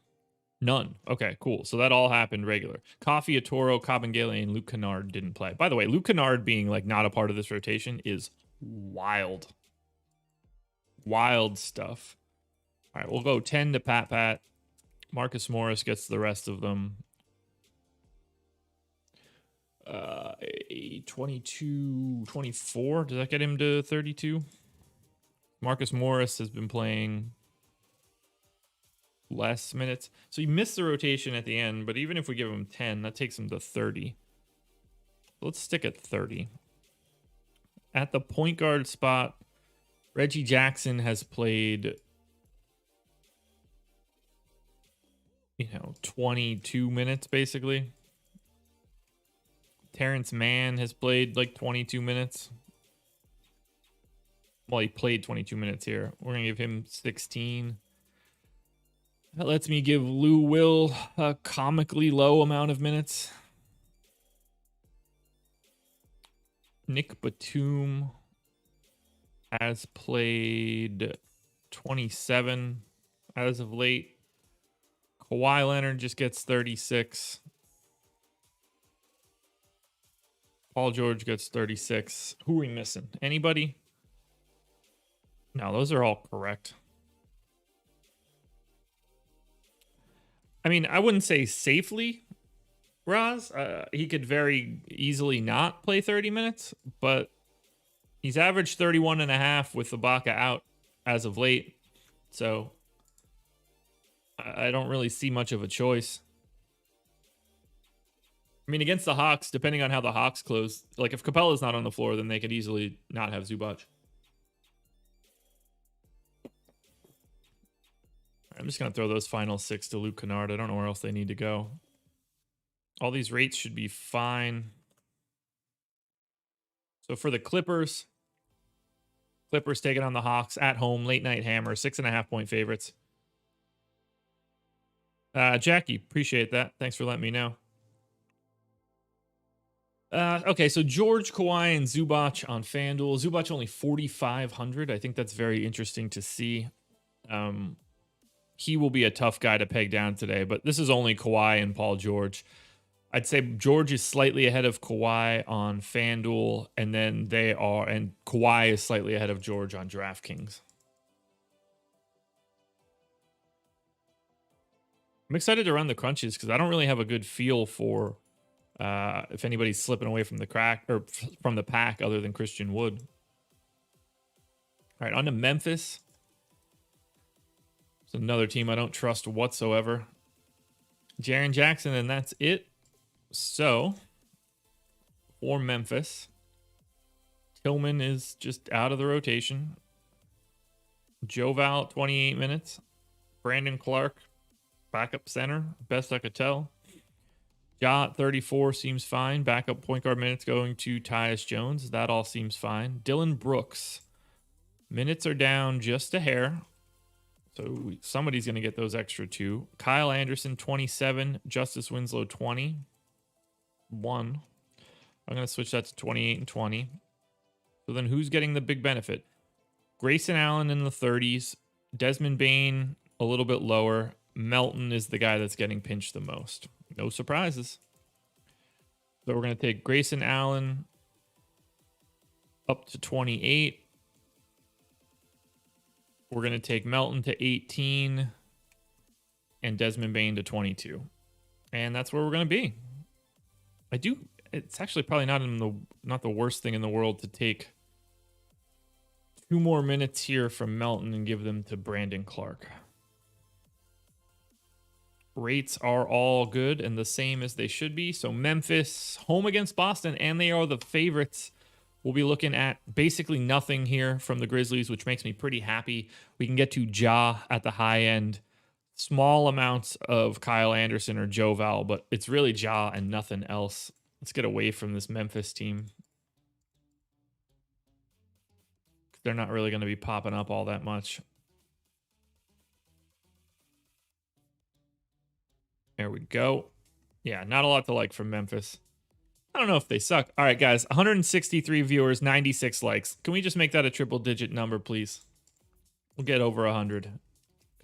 None. Okay, cool. So that all happened regular. Coffee, Atoro, Kabengele, and Luke Kennard didn't play. By the way, Luke Kennard being like not a part of this rotation is wild. Wild stuff. All right, we'll go 10 to Pat. Marcus Morris gets the rest of them. 22, 24. Does that get him to 32? Marcus Morris has been playing less minutes. So he missed the rotation at the end, but even if we give him 10, that takes him to 30. Let's stick at 30. At the point guard spot, Reggie Jackson has played 22 minutes basically. Terrence Mann has played like 22 minutes. Well, he played 22 minutes here. We're going to give him 16. That lets me give Lou Will a comically low amount of minutes. Nick Batum has played 27 as of late. Kawhi Leonard just gets 36. Paul George gets 36. Who are we missing? Anybody? No, those are all correct. I mean, I wouldn't say safely, Roz. He could very easily not play 30 minutes, but he's averaged 31.5 with Ibaka out as of late. So I don't really see much of a choice. I mean, against the Hawks, depending on how the Hawks close, like if Capella's not on the floor, then they could easily not have Zubac. I'm just going to throw those final 6 to Luke Kennard. I don't know where else they need to go. All these rates should be fine. So for the Clippers taking on the Hawks at home, late night hammer, 6.5 point favorites. Jackie, appreciate that. Thanks for letting me know. Okay, so George, Kawhi, and Zubac on FanDuel. Zubac only 4,500. I think that's very interesting to see. He will be a tough guy to peg down today, but this is only Kawhi and Paul George. I'd say George is slightly ahead of Kawhi on FanDuel, and then Kawhi is slightly ahead of George on DraftKings. I I'm excited to run the crunches because I don't really have a good feel for if anybody's slipping away from the crack or from the pack other than Christian Wood. All right, on to Memphis. It's another team I don't trust whatsoever. Jaren Jackson, and that's it. So, for Memphis, Tillman is just out of the rotation. Joval, 28 minutes. Brandon Clark, backup center, best I could tell. Ja, 34 seems fine. Backup point guard minutes going to Tyus Jones. That all seems fine. Dylan Brooks, minutes are down just a hair. So somebody's going to get those extra 2. Kyle Anderson, 27. Justice Winslow, 20. 1. I'm going to switch that to 28 and 20. So then who's getting the big benefit? Grayson Allen in the 30s. Desmond Bane, a little bit lower. Melton is the guy that's getting pinched the most. No surprises. So we're going to take Grayson Allen up to 28. We're going to take Melton to 18 and Desmond Bane to 22. And that's where we're going to be. It's actually probably not the worst thing in the world to take 2 more minutes here from Melton and give them to Brandon Clark. Rates are all good and the same as they should be. So Memphis home against Boston, and they are the favorites. We'll be looking at basically nothing here from the Grizzlies, which makes me pretty happy. We can get to Ja at the high end. Small amounts of Kyle Anderson or Joval, but it's really Ja and nothing else. Let's get away from this Memphis team. They're not really going to be popping up all that much. There we go. Yeah, not a lot to like from Memphis. I don't know if they suck. All right, guys, 163 viewers, 96 likes. Can we just make that a triple-digit number, please? We'll get over 100,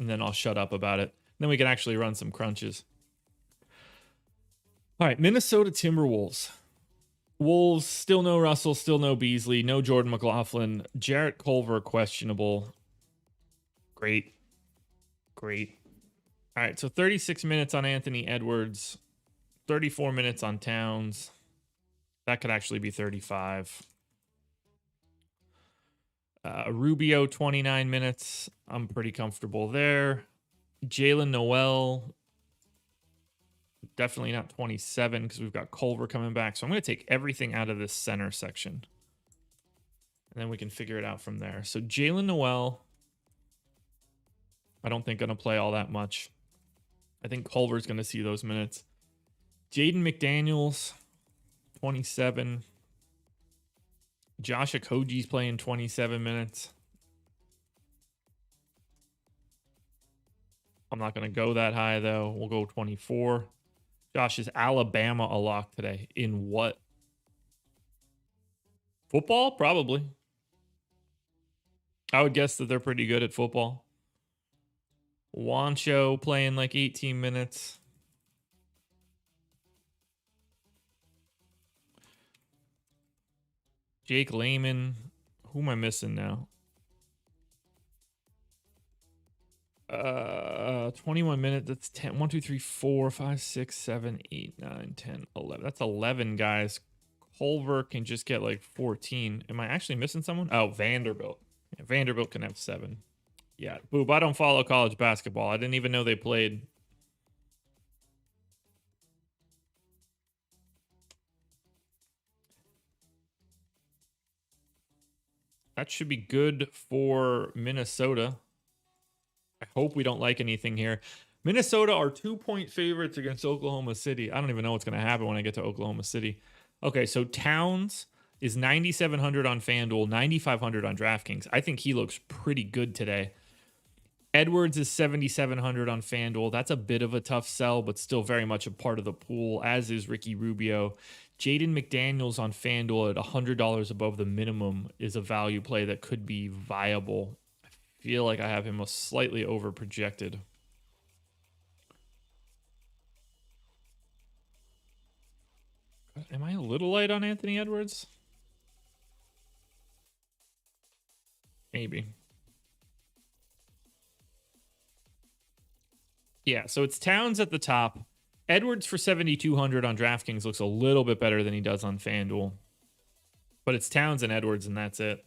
and then I'll shut up about it. Then we can actually run some crunches. All right, Minnesota Timberwolves. Wolves, still no Russell, still no Beasley, no Jordan McLaughlin. Jarrett Culver, questionable. Great. All right, so 36 minutes on Anthony Edwards, 34 minutes on Towns. That could actually be 35. Rubio, 29 minutes. I'm pretty comfortable there. Jalen Noel, definitely not 27 because we've got Culver coming back. So I'm going to take everything out of this center section. And then we can figure it out from there. So Jalen Noel, I don't think going to play all that much. I think Culver's going to see those minutes. Jaden McDaniels, 27. Josh Okogie's playing 27 minutes. I'm not going to go that high, though. We'll go 24. Josh, is Alabama a lock today? In what? Football? Probably. I would guess that they're pretty good at football. Wancho playing like 18 minutes. Jake Layman. Who am I missing now? 21 minutes. That's 10. 1, 2, 3, 4, 5, 6, 7, 8, 9, 10, 11. That's 11 guys. Culver can just get like 14. Am I actually missing someone? Oh, Vanderbilt. Yeah, Vanderbilt can have 7. Yeah, Boob, I don't follow college basketball. I didn't even know they played. That should be good for Minnesota. I hope we don't like anything here. Minnesota are 2-point favorites against Oklahoma City. I don't even know what's going to happen when I get to Oklahoma City. Okay, so Towns is 9,700 on FanDuel, 9,500 on DraftKings. I think he looks pretty good today. Edwards is 7,700 on FanDuel. That's a bit of a tough sell, but still very much a part of the pool, as is Ricky Rubio. Jaden McDaniels on FanDuel at $100 above the minimum is a value play that could be viable. I feel like I have him slightly over projected. Am I a little light on Anthony Edwards? Maybe. Yeah, so it's Towns at the top. Edwards for 7,200 on DraftKings looks a little bit better than he does on FanDuel. But it's Towns and Edwards, and that's it.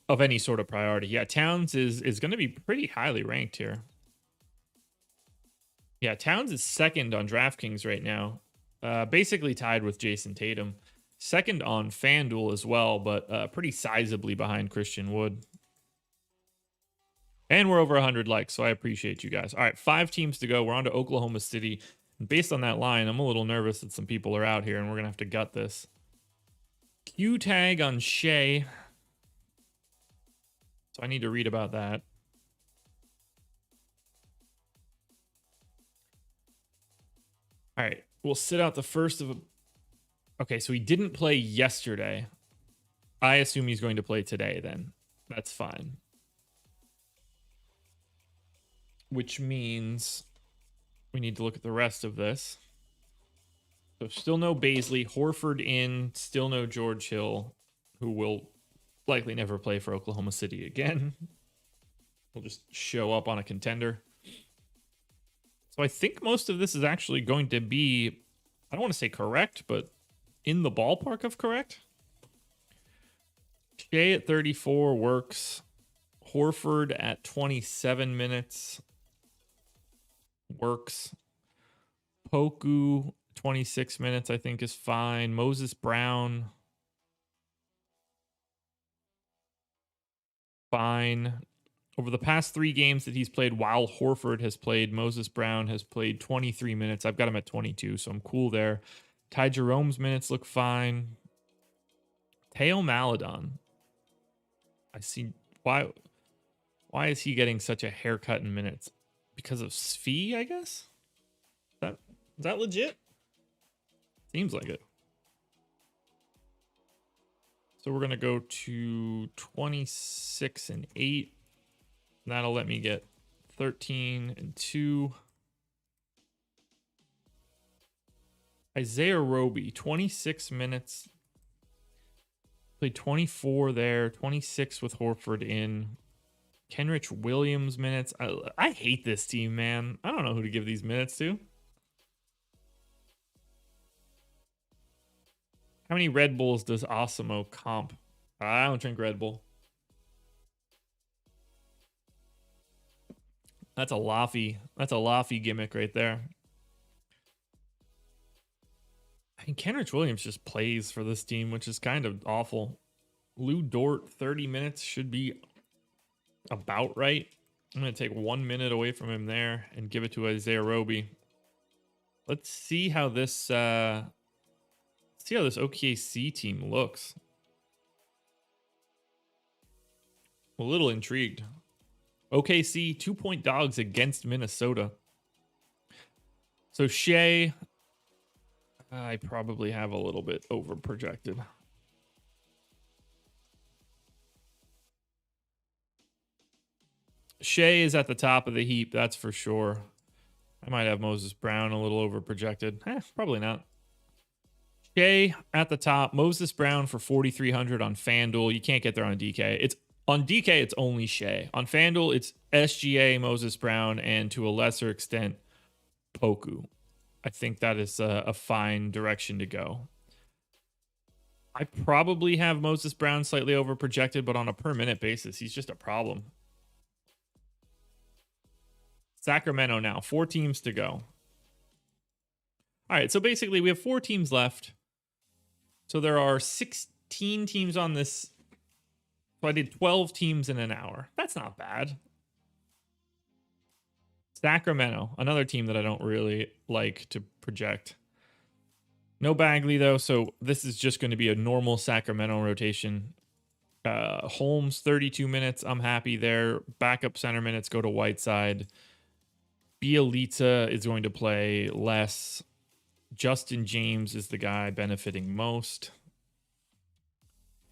Of any sort of priority. Yeah, Towns is going to be pretty highly ranked here. Yeah, Towns is second on DraftKings right now. Basically tied with Jason Tatum. Second on FanDuel as well, but pretty sizably behind Christian Wood. And we're over 100 likes, so I appreciate you guys. All right, 5 teams to go. We're on to Oklahoma City. And based on that line, I'm a little nervous that some people are out here, and we're going to have to gut this. Q tag on Shea. So I need to read about that. All right, we'll sit out the first of a... Okay, so he didn't play yesterday. I assume he's going to play today then. That's fine. Which means we need to look at the rest of this. So still no Baisley. Horford in. Still no George Hill, who will likely never play for Oklahoma City again. Will just show up on a contender. So I think most of this is actually going to be, I don't want to say correct, but in the ballpark of correct. Shea at 34 works. Horford at 27 minutes works. Poku 26 minutes I think is fine. Moses Brown fine. Over the past 3 games that he's played while Horford has played, Moses Brown has played 23 minutes. I've got him at 22, so I'm cool there. Ty Jerome's minutes look fine. Teo Maledon. I see why is he getting such a haircut in minutes? Because of Svi, I guess? Is that legit? Seems like it. So we're going to go to 26 and 8. That'll let me get 13 and 2. Isaiah Roby, 26 minutes. Played 24 there, 26 with Horford in. Kenrich Williams minutes. I hate this team, man. I don't know who to give these minutes to. How many Red Bulls does Awesemo comp? I don't drink Red Bull. That's a Laffy gimmick right there. I mean, Kenrich Williams just plays for this team, which is kind of awful. Lou Dort, 30 minutes should be about right. I'm going to take 1 minute away from him there and give it to Isaiah Roby. Let's see how this OKC team looks. I'm a little intrigued. OKC 2-point dogs against Minnesota. So Shea, I probably have a little bit over projected. Shea is at the top of the heap, that's for sure. I might have Moses Brown a little over projected. Probably not. Shea at the top. Moses Brown for 4,300 on FanDuel. You can't get there on DK. On DK, it's only Shea. On FanDuel, it's SGA, Moses Brown, and to a lesser extent, Poku. I think that is a fine direction to go. I probably have Moses Brown slightly over projected, but on a per minute basis, he's just a problem. Sacramento now, 4 teams to go. All right, so basically we have 4 teams left. So there are 16 teams on this. So I did 12 teams in an hour. That's not bad. Sacramento, another team that I don't really like to project. No Bagley, though, so this is just going to be a normal Sacramento rotation. Holmes, 32 minutes. I'm happy there. Backup center minutes go to Whiteside. Bielitsa is going to play less. Justin James is the guy benefiting most.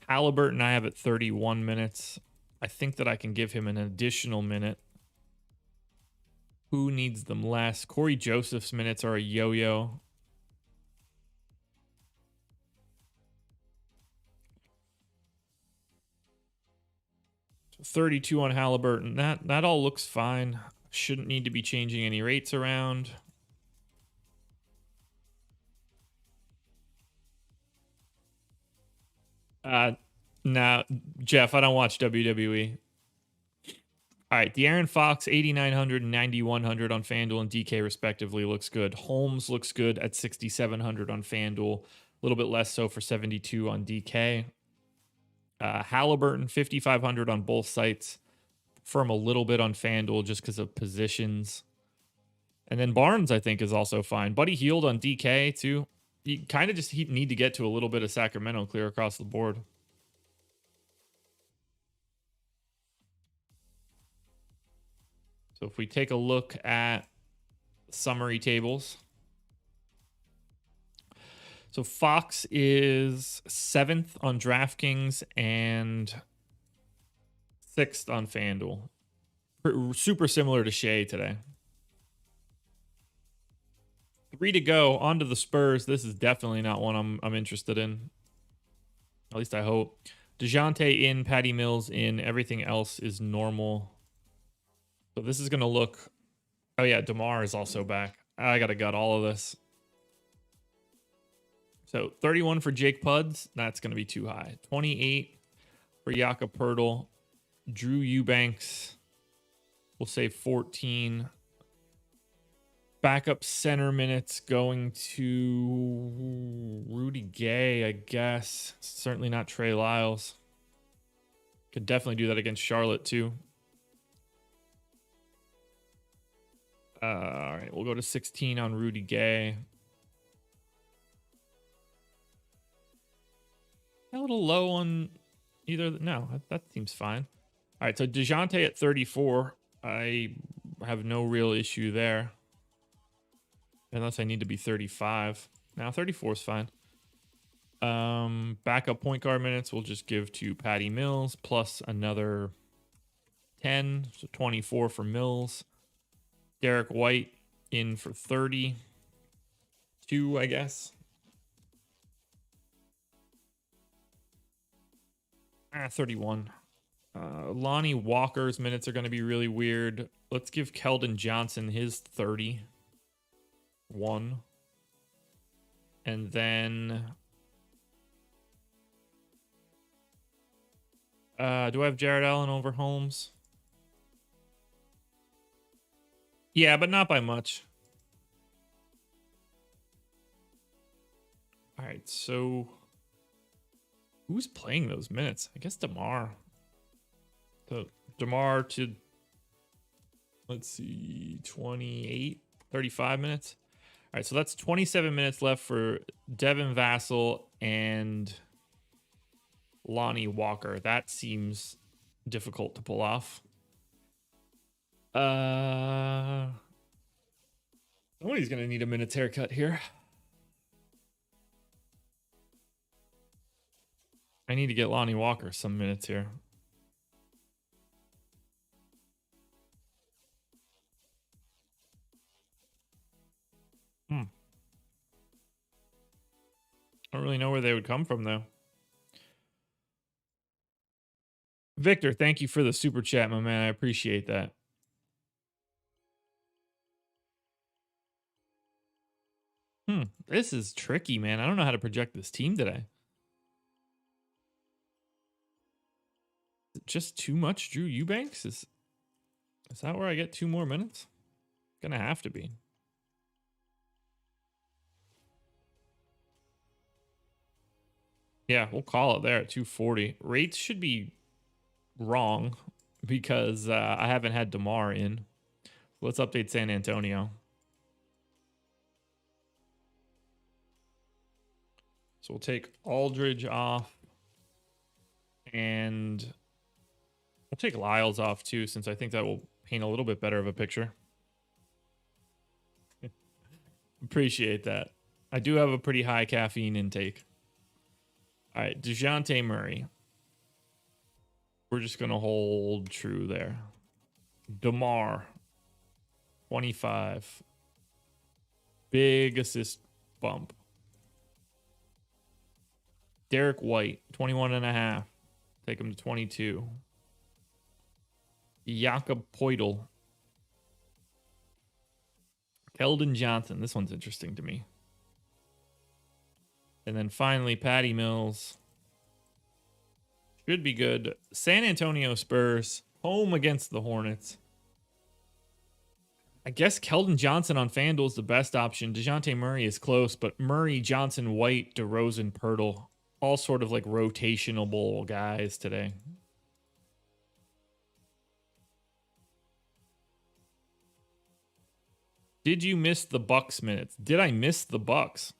Halliburton I have at 31 minutes. I think that I can give him an additional minute. Who needs them less? Corey Joseph's minutes are a yo-yo. 32 on Halliburton. That all looks fine. Shouldn't need to be changing any rates around. Now, Jeff, I don't watch WWE. All right, De'Aaron Fox, 8,900 and 9,100 on FanDuel and DK respectively looks good. Holmes looks good at 6,700 on FanDuel, a little bit less so for 72 on DK. Halliburton, 5,500 on both sites. Prefer him a little bit on FanDuel just because of positions. And then Barnes, I think, is also fine. Buddy Hield on DK too. You kind of just need to get to a little bit of Sacramento clear across the board. So if we take a look at summary tables. So Fox is 7th on DraftKings and 6th on FanDuel. Super similar to Shea today. 3 to go. On to the Spurs. This is definitely not one I'm interested in. At least I hope. DeJounte in, Patty Mills in. Everything else is normal. So this is going to look... Oh, yeah, DeMar is also back. I got to gut all of this. So 31 for Jake Puds. That's going to be too high. 28 for Jakob Poeltl. Drew Eubanks. We'll say 14. Backup center minutes going to Rudy Gay, I guess. Certainly not Trey Lyles. Could definitely do that against Charlotte, too. All right, we'll go to 16 on Rudy Gay. A little low on either. No, that seems fine. All right, so DeJounte at 34. I have no real issue there. Unless I need to be 35. Now 34 is fine. Backup point guard minutes we'll just give to Patty Mills plus another 10. So 24 for Mills. Derek White in for 30. 2, I guess. 31. Lonnie Walker's minutes are going to be really weird. Let's give Keldon Johnson his 30. 1. And then do I have Jared Allen over Holmes? Yeah, but not by much. All right, so who's playing those minutes? I guess DeMar. So DeMar to, let's see, 28, 35 minutes. All right, so that's 27 minutes left for Devin Vassell and Lonnie Walker. That seems difficult to pull off. Somebody's going to need a minute's haircut here. I need to get Lonnie Walker some minutes here. I don't really know where they would come from, though. Victor, thank you for the super chat, my man. I appreciate that. This is tricky, man. I don't know how to project this team today. Is it just too much Drew Eubanks? Is that where I get 2 more minutes? Gonna have to be. Yeah, we'll call it there at 240. Rates should be wrong because I haven't had DeMar in. Let's update San Antonio. So we'll take Aldridge off. And we'll take Lyles off too, since I think that will paint a little bit better of a picture. Appreciate that. I do have a pretty high caffeine intake. All right, DeJounte Murray. We're just going to hold true there. DeMar, 25. Big assist bump. Derek White, 21 and a half. Take him to 22. Jakob Poeltl. Keldon Johnson. This one's interesting to me. And then finally, Patty Mills. Should be good. San Antonio Spurs. Home against the Hornets. I guess Keldon Johnson on FanDuel is the best option. DeJounte Murray is close, but Murray, Johnson, White, DeRozan, Poeltl, all sort of like rotationable guys today. Did you miss the Bucks minutes? Did I miss the Bucks?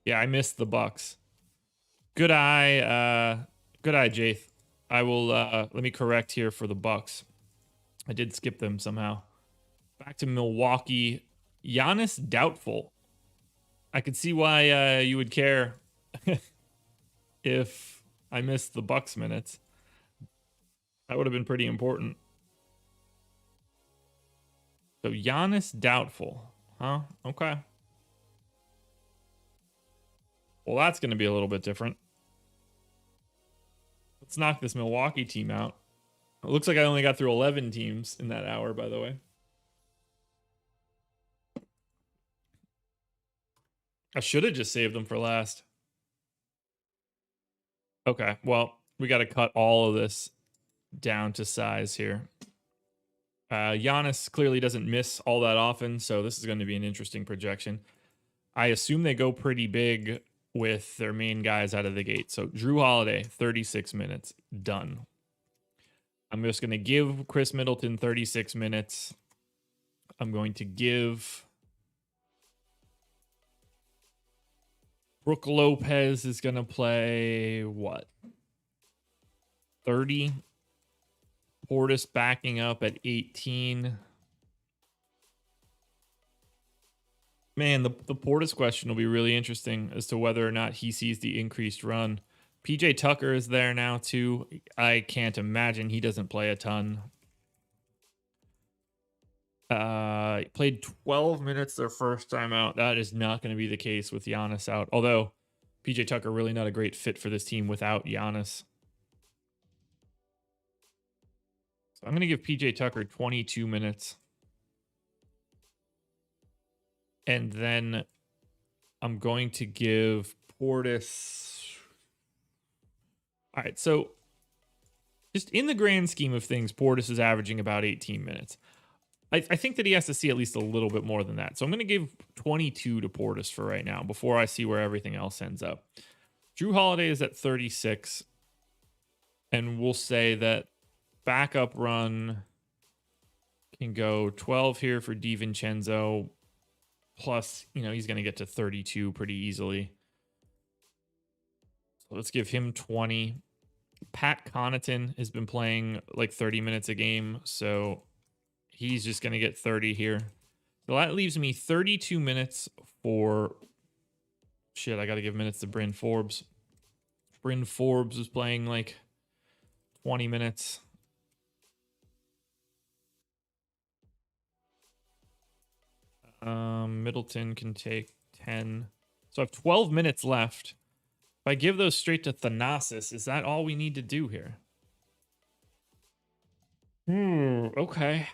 Yeah, I missed the Bucks. Good eye, Jaith. I will let me correct here for the Bucks. I did skip them somehow. Back to Milwaukee. Giannis doubtful. I could see why you would care if I missed the Bucks minutes. That would have been pretty important. So Giannis doubtful. Huh? Okay. Well, that's going to be a little bit different. Let's knock this Milwaukee team out. It looks like I only got through 11 teams in that hour, by the way. I should have just saved them for last. Okay, well, we got to cut all of this down to size here. Giannis clearly doesn't miss all that often, so this is going to be an interesting projection. I assume they go pretty big with their main guys out of the gate. So Drew Holiday, 36 minutes, done. I'm just going to give Chris Middleton 36 minutes. I'm going to give Brook Lopez is going to play what? 30. Portis backing up at 18. Man, the Portis question will be really interesting as to whether or not he sees the increased run. PJ Tucker is there now too. I can't imagine he doesn't play a ton. He played 12 minutes their first time out. That is not going to be the case with Giannis out. Although PJ Tucker really not a great fit for this team without Giannis. So I'm going to give PJ Tucker 22 minutes. And then I'm going to give Portis. All right, so just in the grand scheme of things, Portis is averaging about 18 minutes. I think that he has to see at least a little bit more than that. So I'm going to give 22 to Portis for right now before I see where everything else ends up. Drew Holiday is at 36. And we'll say that backup run can go 12 here for DiVincenzo. Plus, he's going to get to 32 pretty easily. So let's give him 20. Pat Connaughton has been playing like 30 minutes a game, so he's just going to get 30 here. So that leaves me 32 minutes for... Shit, I got to give minutes to Bryn Forbes. Bryn Forbes is playing like 20 minutes. Middleton can take 10. So I have 12 minutes left. If I give those straight to Thanasis, is that all we need to do here? Okay.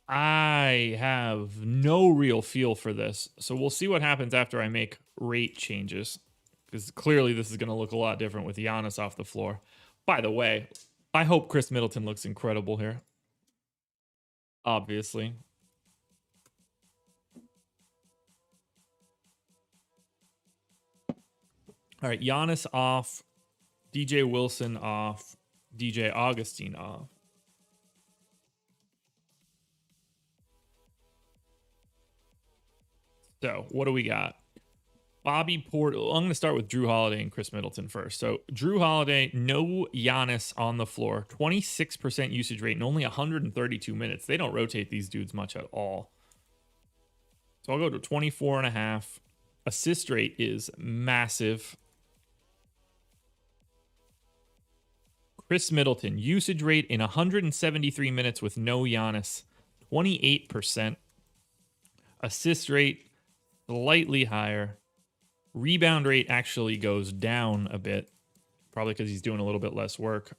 I have no real feel for this. So we'll see what happens after I make rate changes. Because clearly this is going to look a lot different with Giannis off the floor. By the way, I hope Chris Middleton looks incredible here. Obviously. All right, Giannis off, DJ Wilson off, DJ Augustine off. So what do we got? Bobby Portis. I'm going to start with Drew Holiday and Chris Middleton first. So Drew Holiday, no Giannis on the floor, 26% usage rate and only 132 minutes. They don't rotate these dudes much at all. So I'll go to 24.5. Assist rate is massive. Chris Middleton, usage rate in 173 minutes with no Giannis, 28%. Assist rate, slightly higher. Rebound rate actually goes down a bit Probably because he's doing a little bit less work.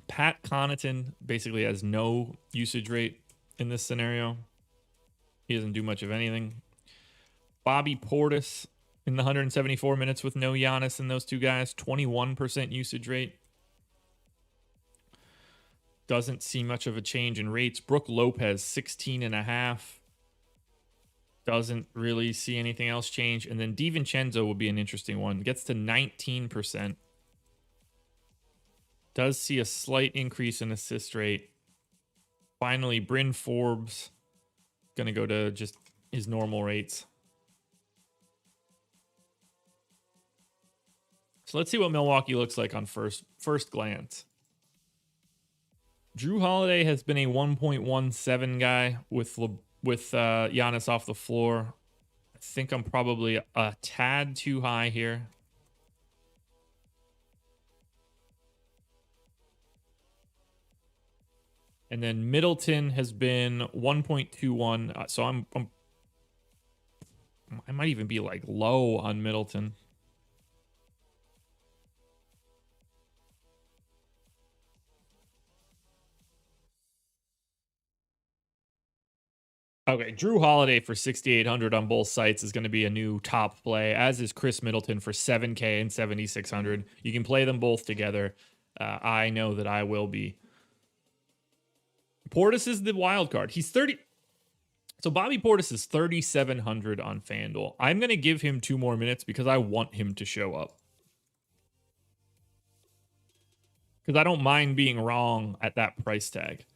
Pat Connaughton basically has no usage rate in this scenario. He doesn't do much of anything. Bobby Portis in the 174 minutes with no Giannis and those two guys, 21% usage rate. Doesn't see much of a change in rates. Brook Lopez, 16.5. Doesn't really see anything else change. And then DiVincenzo will be an interesting one. Gets to 19%. Does see a slight increase in assist rate. Finally, Bryn Forbes going to go to just his normal rates. So let's see what Milwaukee looks like on first glance. Drew Holiday has been a 1.17 guy with Giannis off the floor. I think I'm probably a tad too high here. And then Middleton has been 1.21. So I might even be like low on Middleton. Okay, Drew Holiday for 6,800 on both sites is going to be a new top play, as is Chris Middleton for 7K and 7,600. You can play them both together. I know that I will be. Portis is the wild card. He's 30. So Bobby Portis is 3,700 on FanDuel. I'm going to give him 2 more minutes because I want him to show up. Because I don't mind being wrong at that price tag.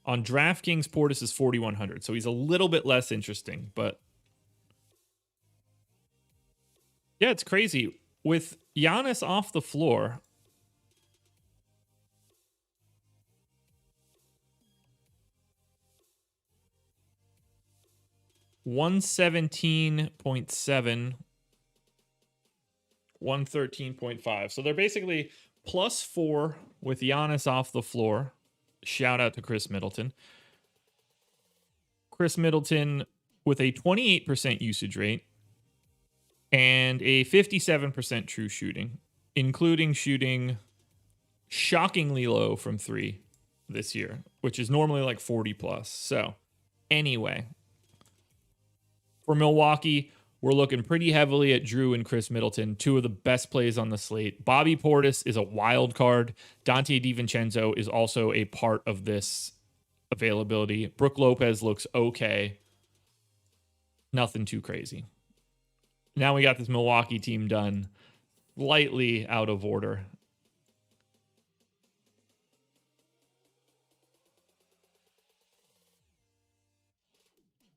On DraftKings, Portis is 4,100. So he's a little bit less interesting. But yeah, it's crazy. With Giannis off the floor, $117.7, 113.5. So they're basically +4 with Giannis off the floor. Shout out to Chris Middleton. Chris Middleton with a 28% usage rate and a 57% true shooting, including shooting shockingly low from 3 this year, which is normally like 40 plus. So anyway, for Milwaukee, we're looking pretty heavily at Drew and Chris Middleton, 2 of the best plays on the slate. Bobby Portis is a wild card. Dante DiVincenzo is also a part of this availability. Brook Lopez looks okay. Nothing too crazy. Now we got this Milwaukee team done. Slightly out of order.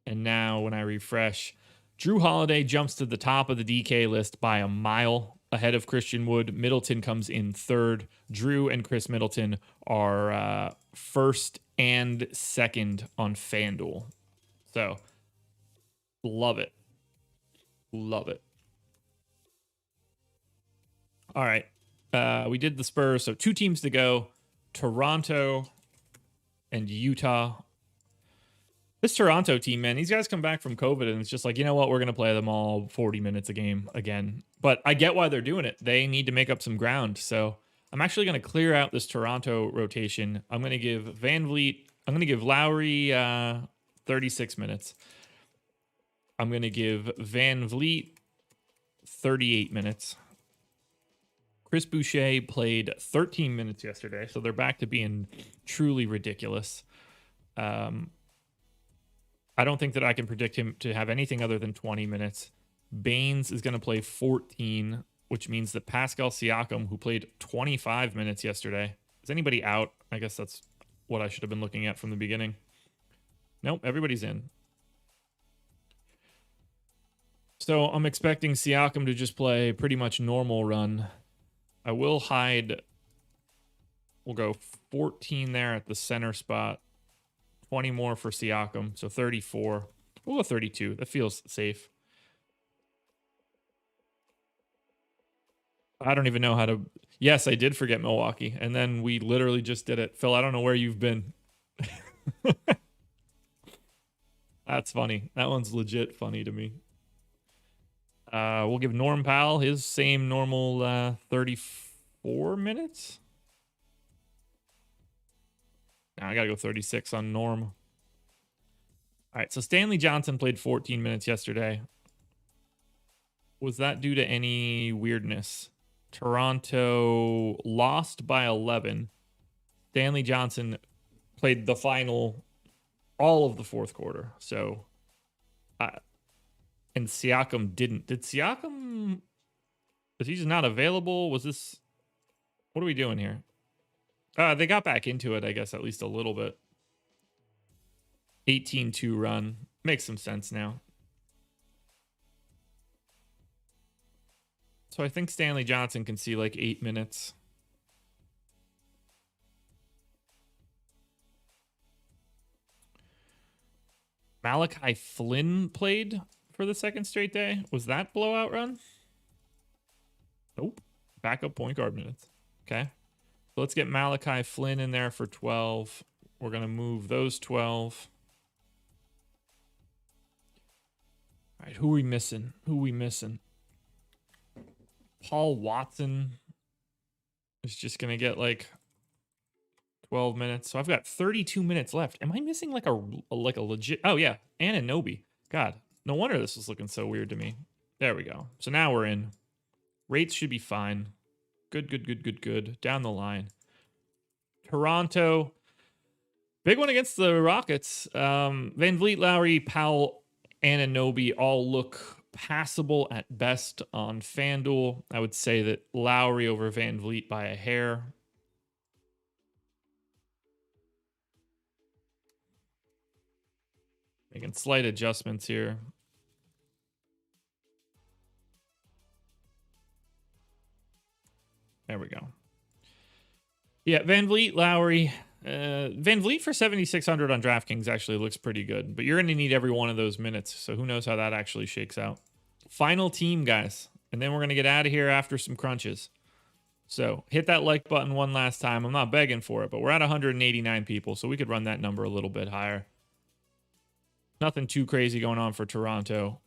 And now when I refresh, Drew Holiday jumps to the top of the DK list by a mile ahead of Christian Wood. Middleton comes in 3rd. Drew and Chris Middleton are 1st and 2nd on FanDuel. So, love it. Love it. All right. We did the Spurs, so 2 teams to go. Toronto and Utah. This Toronto team, man, these guys come back from COVID and it's just like, you know what? We're going to play them all 40 minutes a game again. But I get why they're doing it. They need to make up some ground. So I'm actually going to clear out this Toronto rotation. I'm going to give I'm going to give Lowry 36 minutes. I'm going to give Van Vliet 38 minutes. Chris Boucher played 13 minutes yesterday, so they're back to being truly ridiculous. I don't think that I can predict him to have anything other than 20 minutes. Baines is going to play 14, which means that Pascal Siakam, who played 25 minutes yesterday, is anybody out? I guess that's what I should have been looking at from the beginning. Nope, everybody's in. So I'm expecting Siakam to just play pretty much normal run. I will hide. We'll go 14 there at the center spot. 20 more for Siakam, so 34. We'll go 32. That feels safe. I don't even know how to... Yes, I did forget Milwaukee, and then we literally just did it. Phil, I don't know where you've been. That's funny. That one's legit funny to me. We'll give Norm Powell his same normal 34 minutes. Now I got to go 36 on Norm. All right, so Stanley Johnson played 14 minutes yesterday. Was that due to any weirdness? Toronto lost by 11. Stanley Johnson played the final, all of the fourth quarter. So, and Siakam didn't. Did Siakam, was he just not available? Was this, what are we doing here? They got back into it, I guess, at least a little bit. 18-2 run. Makes some sense now. So I think Stanley Johnson can see like 8 minutes. Malachi Flynn played for the second straight day. Was that blowout run? Nope. Backup point guard minutes. Okay. So let's get Malachi Flynn in there for 12. We're going to move those 12. All right, who are we missing? Paul Watson is just going to get like 12 minutes. So I've got 32 minutes left. Am I missing like a legit? Oh, yeah. Anunoby. God, no wonder this was looking so weird to me. There we go. So now we're in. Rates should be fine. Good. Down the line. Toronto. Big one against the Rockets. Van Vliet, Lowry, Powell, Anunoby all look passable at best on FanDuel. I would say that Lowry over Van Vliet by a hair. Making slight adjustments here. There we go. Yeah, Van Vliet, Lowry. Van Vliet for 7,600 on DraftKings actually looks pretty good, but you're going to need every one of those minutes, so who knows how that actually shakes out. Final team, guys, and then we're going to get out of here after some crunches. So hit that like button one last time. I'm not begging for it, but we're at 189 people, so we could run that number a little bit higher. Nothing too crazy going on for Toronto.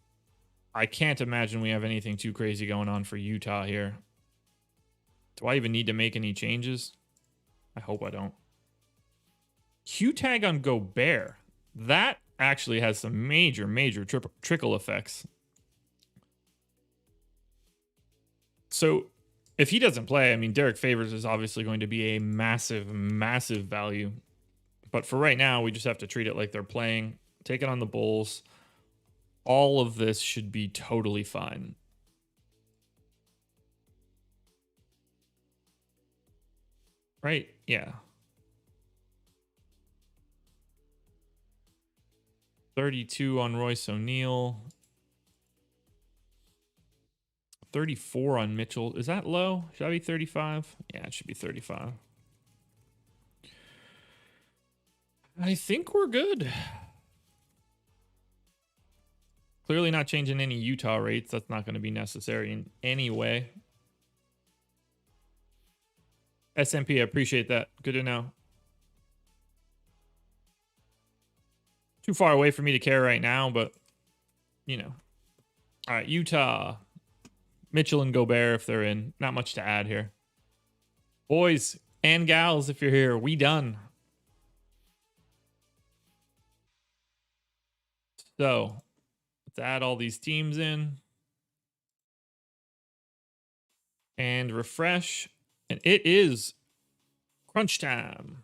I can't imagine we have anything too crazy going on for Utah here. Do I even need to make any changes? I hope I don't. Q tag on Gobert. That actually has some major trickle effects. So if he doesn't play, I mean, Derek Favors is obviously going to be a massive value. But for right now, we just have to treat it like they're playing. Take it on the Bulls. All of this should be totally fine. Right? Yeah. 32 on Royce O'Neal. 34 on Mitchell. Is that low? Should I be 35? Yeah, it should be 35. I think we're good. Clearly not changing any Utah rates. That's not going to be necessary in any way. SMP, I appreciate that. Good to know. Too far away for me to care right now, but, you know. All right, Utah. Mitchell and Gobert if they're in. Not much to add here. Boys and gals, if you're here, we done. So, let's add all these teams in. And refresh. And it is crunch time.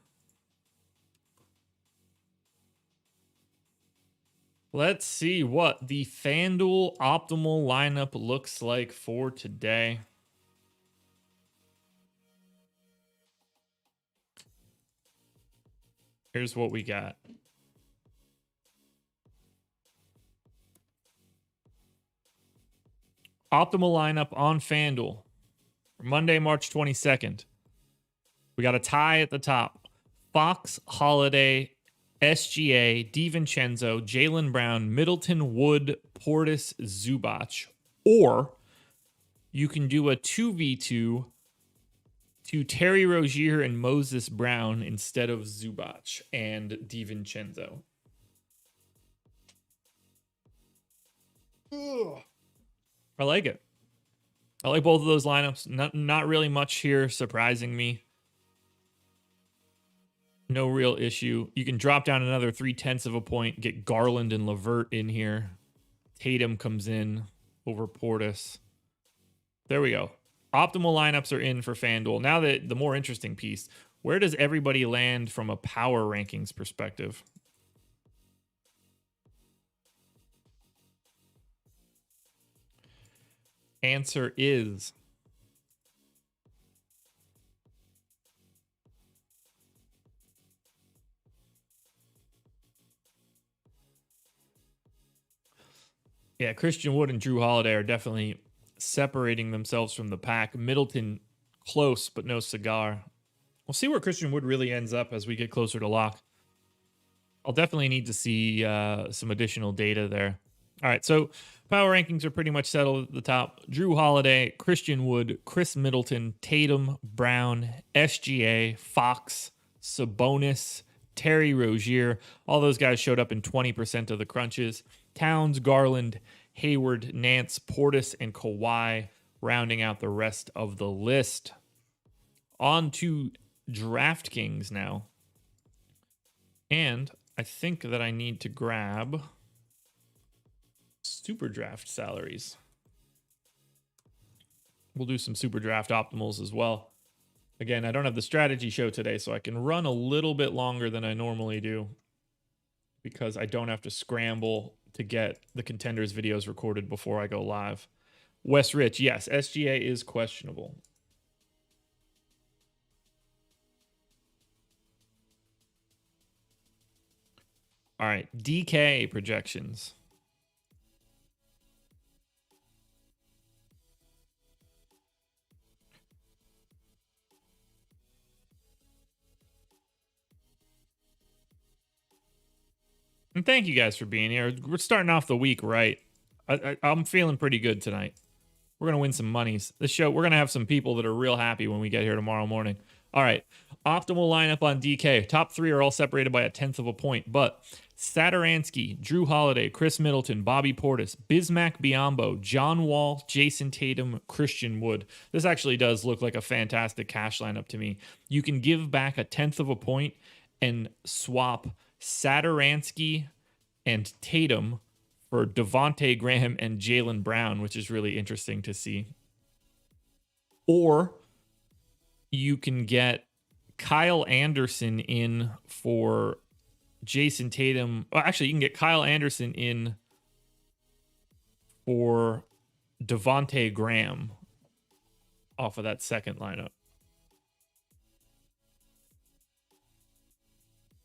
Let's see what the FanDuel optimal lineup looks like for today. Here's what we got. Optimal lineup on FanDuel. Monday, March 22nd. We got a tie at the top. Fox, Holiday, SGA, DiVincenzo, Jaylen Brown, Middleton, Wood, Portis, Zubac. Or you can do a 2v2 to Terry Rozier and Moses Brown instead of Zubac and DiVincenzo. Ugh. I like it. I like both of those lineups. Not really much here surprising me. No real issue. You can drop down another 0.3 of a point, get Garland and LeVert in here. Tatum comes in over Portis. There we go. Optimal lineups are in for FanDuel. Now the more interesting piece, where does everybody land from a power rankings perspective? Answer is yeah, Christian Wood and Drew Holiday are definitely separating themselves from the pack. Middleton close, but no cigar. We'll see where Christian Wood really ends up as we get closer to lock. I'll definitely need to see some additional data there. All right, so power rankings are pretty much settled at the top. Drew Holiday, Christian Wood, Chris Middleton, Tatum, Brown, SGA, Fox, Sabonis, Terry Rozier. All those guys showed up in 20% of the crunches. Towns, Garland, Hayward, Nance, Portis, and Kawhi rounding out the rest of the list. On to DraftKings now. And I think that I need to grab super draft salaries. We'll do some super draft optimals as well. Again, I don't have the strategy show today, so I can run a little bit longer than I normally do because I don't have to scramble to get the contenders videos recorded before I go live. Wes Rich, yes, SGA is questionable. All right, DK projections. And thank you guys for being here. We're starting off the week right. I'm feeling pretty good tonight. We're going to win some monies. This show, we're going to have some people that are real happy when we get here tomorrow morning. All right. Optimal lineup on DK. Top three are all separated by 1/10 of a point, but Saturansky, Drew Holiday, Chris Middleton, Bobby Portis, Bismack Biyombo, John Wall, Jason Tatum, Christian Wood. This actually does look like a fantastic cash lineup to me. You can give back 1/10 of a point and swap Saturansky and Tatum for Devontae Graham and Jaylen Brown, which is really interesting to see. Or you can get Kyle Anderson in for Jason Tatum. Well, actually, you can get Kyle Anderson in for Devontae Graham off of that second lineup.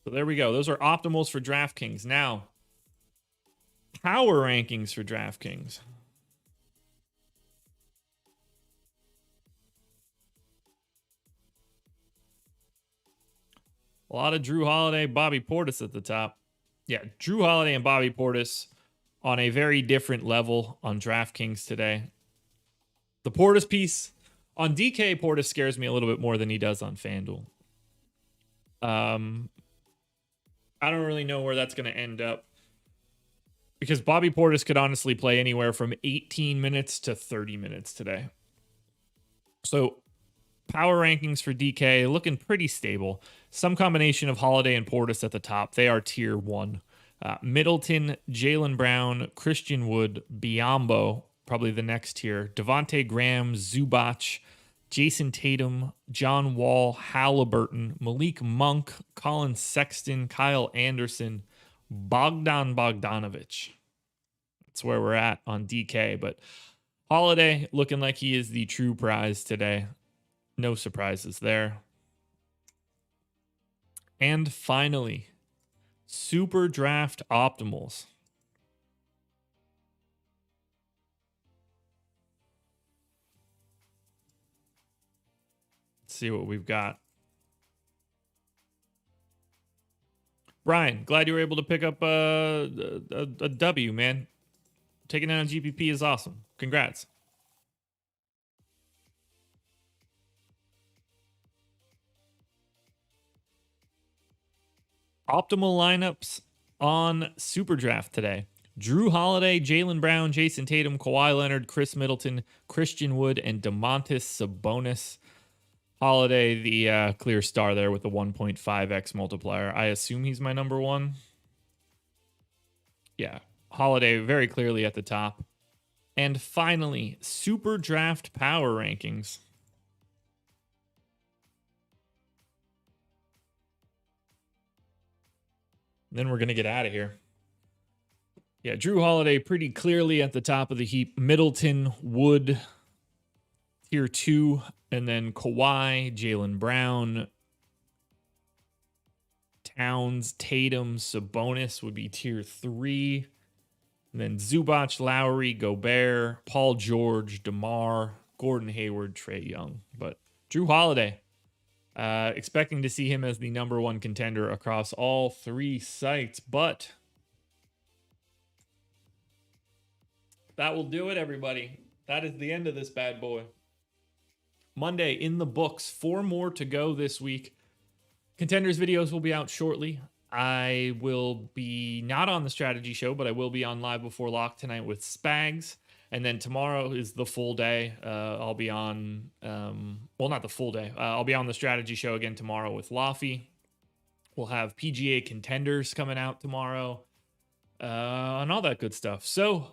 So there we go. Those are optimals for DraftKings. Now, power rankings for DraftKings. A lot of Drew Holiday, Bobby Portis at the top. Yeah, Drew Holiday and Bobby Portis on a very different level on DraftKings today. The Portis piece on DK, Portis scares me a little bit more than he does on FanDuel. I don't really know where that's going to end up because Bobby Portis could honestly play anywhere from 18 minutes to 30 minutes today. So power rankings for DK looking pretty stable. Some combination of Holiday and Portis at the top. They are tier 1. Middleton, Jaylen Brown, Christian Wood, Biyombo, probably the next tier. Devontae Graham, Zubac, Jason Tatum, John Wall, Halliburton, Malik Monk, Colin Sexton, Kyle Anderson, Bogdan Bogdanovic. That's where we're at on DK. But Holiday looking like he is the true prize today. No surprises there. And finally, Super Draft Optimals. Let's see what we've got. Brian, glad you were able to pick up a W, man. Taking it on GPP is awesome. Congrats. Optimal lineups on Super Draft today. Drew Holiday, Jaylen Brown, Jason Tatum, Kawhi Leonard, Chris Middleton, Christian Wood, and Domantas Sabonis. Holiday, the clear star there with the 1.5x multiplier. I assume he's my number one. Yeah, Holiday very clearly at the top. And finally, Super Draft Power Rankings. Then we're going to get out of here. Yeah, Drew Holiday pretty clearly at the top of the heap. Middleton, Wood, tier 2. And then Kawhi, Jaylen Brown, Towns, Tatum, Sabonis would be tier 3. And then Zubac, Lowry, Gobert, Paul George, DeMar, Gordon Hayward, Trae Young. But Drew Holiday, expecting to see him as the number one contender across all 3 sites. But that will do it, everybody. That is the end of this bad boy. Monday in the books. 4 more to go this week. Contenders videos will be out shortly. I will be not on the strategy show, but I will be on Live Before Lock tonight with Spags. And then tomorrow is the full day. I'll be on, well, not the full day. I'll be on the strategy show again tomorrow with Laffy. We'll have PGA contenders coming out tomorrow and all that good stuff. So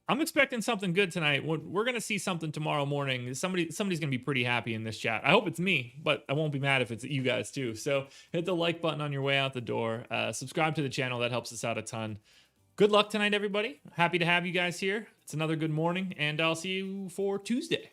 I'm expecting something good tonight. We're going to see something tomorrow morning. Somebody's going to be pretty happy in this chat. I hope it's me, but I won't be mad if it's you guys too. So hit the like button on your way out the door. Subscribe to the channel. That helps us out a ton. Good luck tonight, everybody. Happy to have you guys here. It's another good morning, and I'll see you for Tuesday.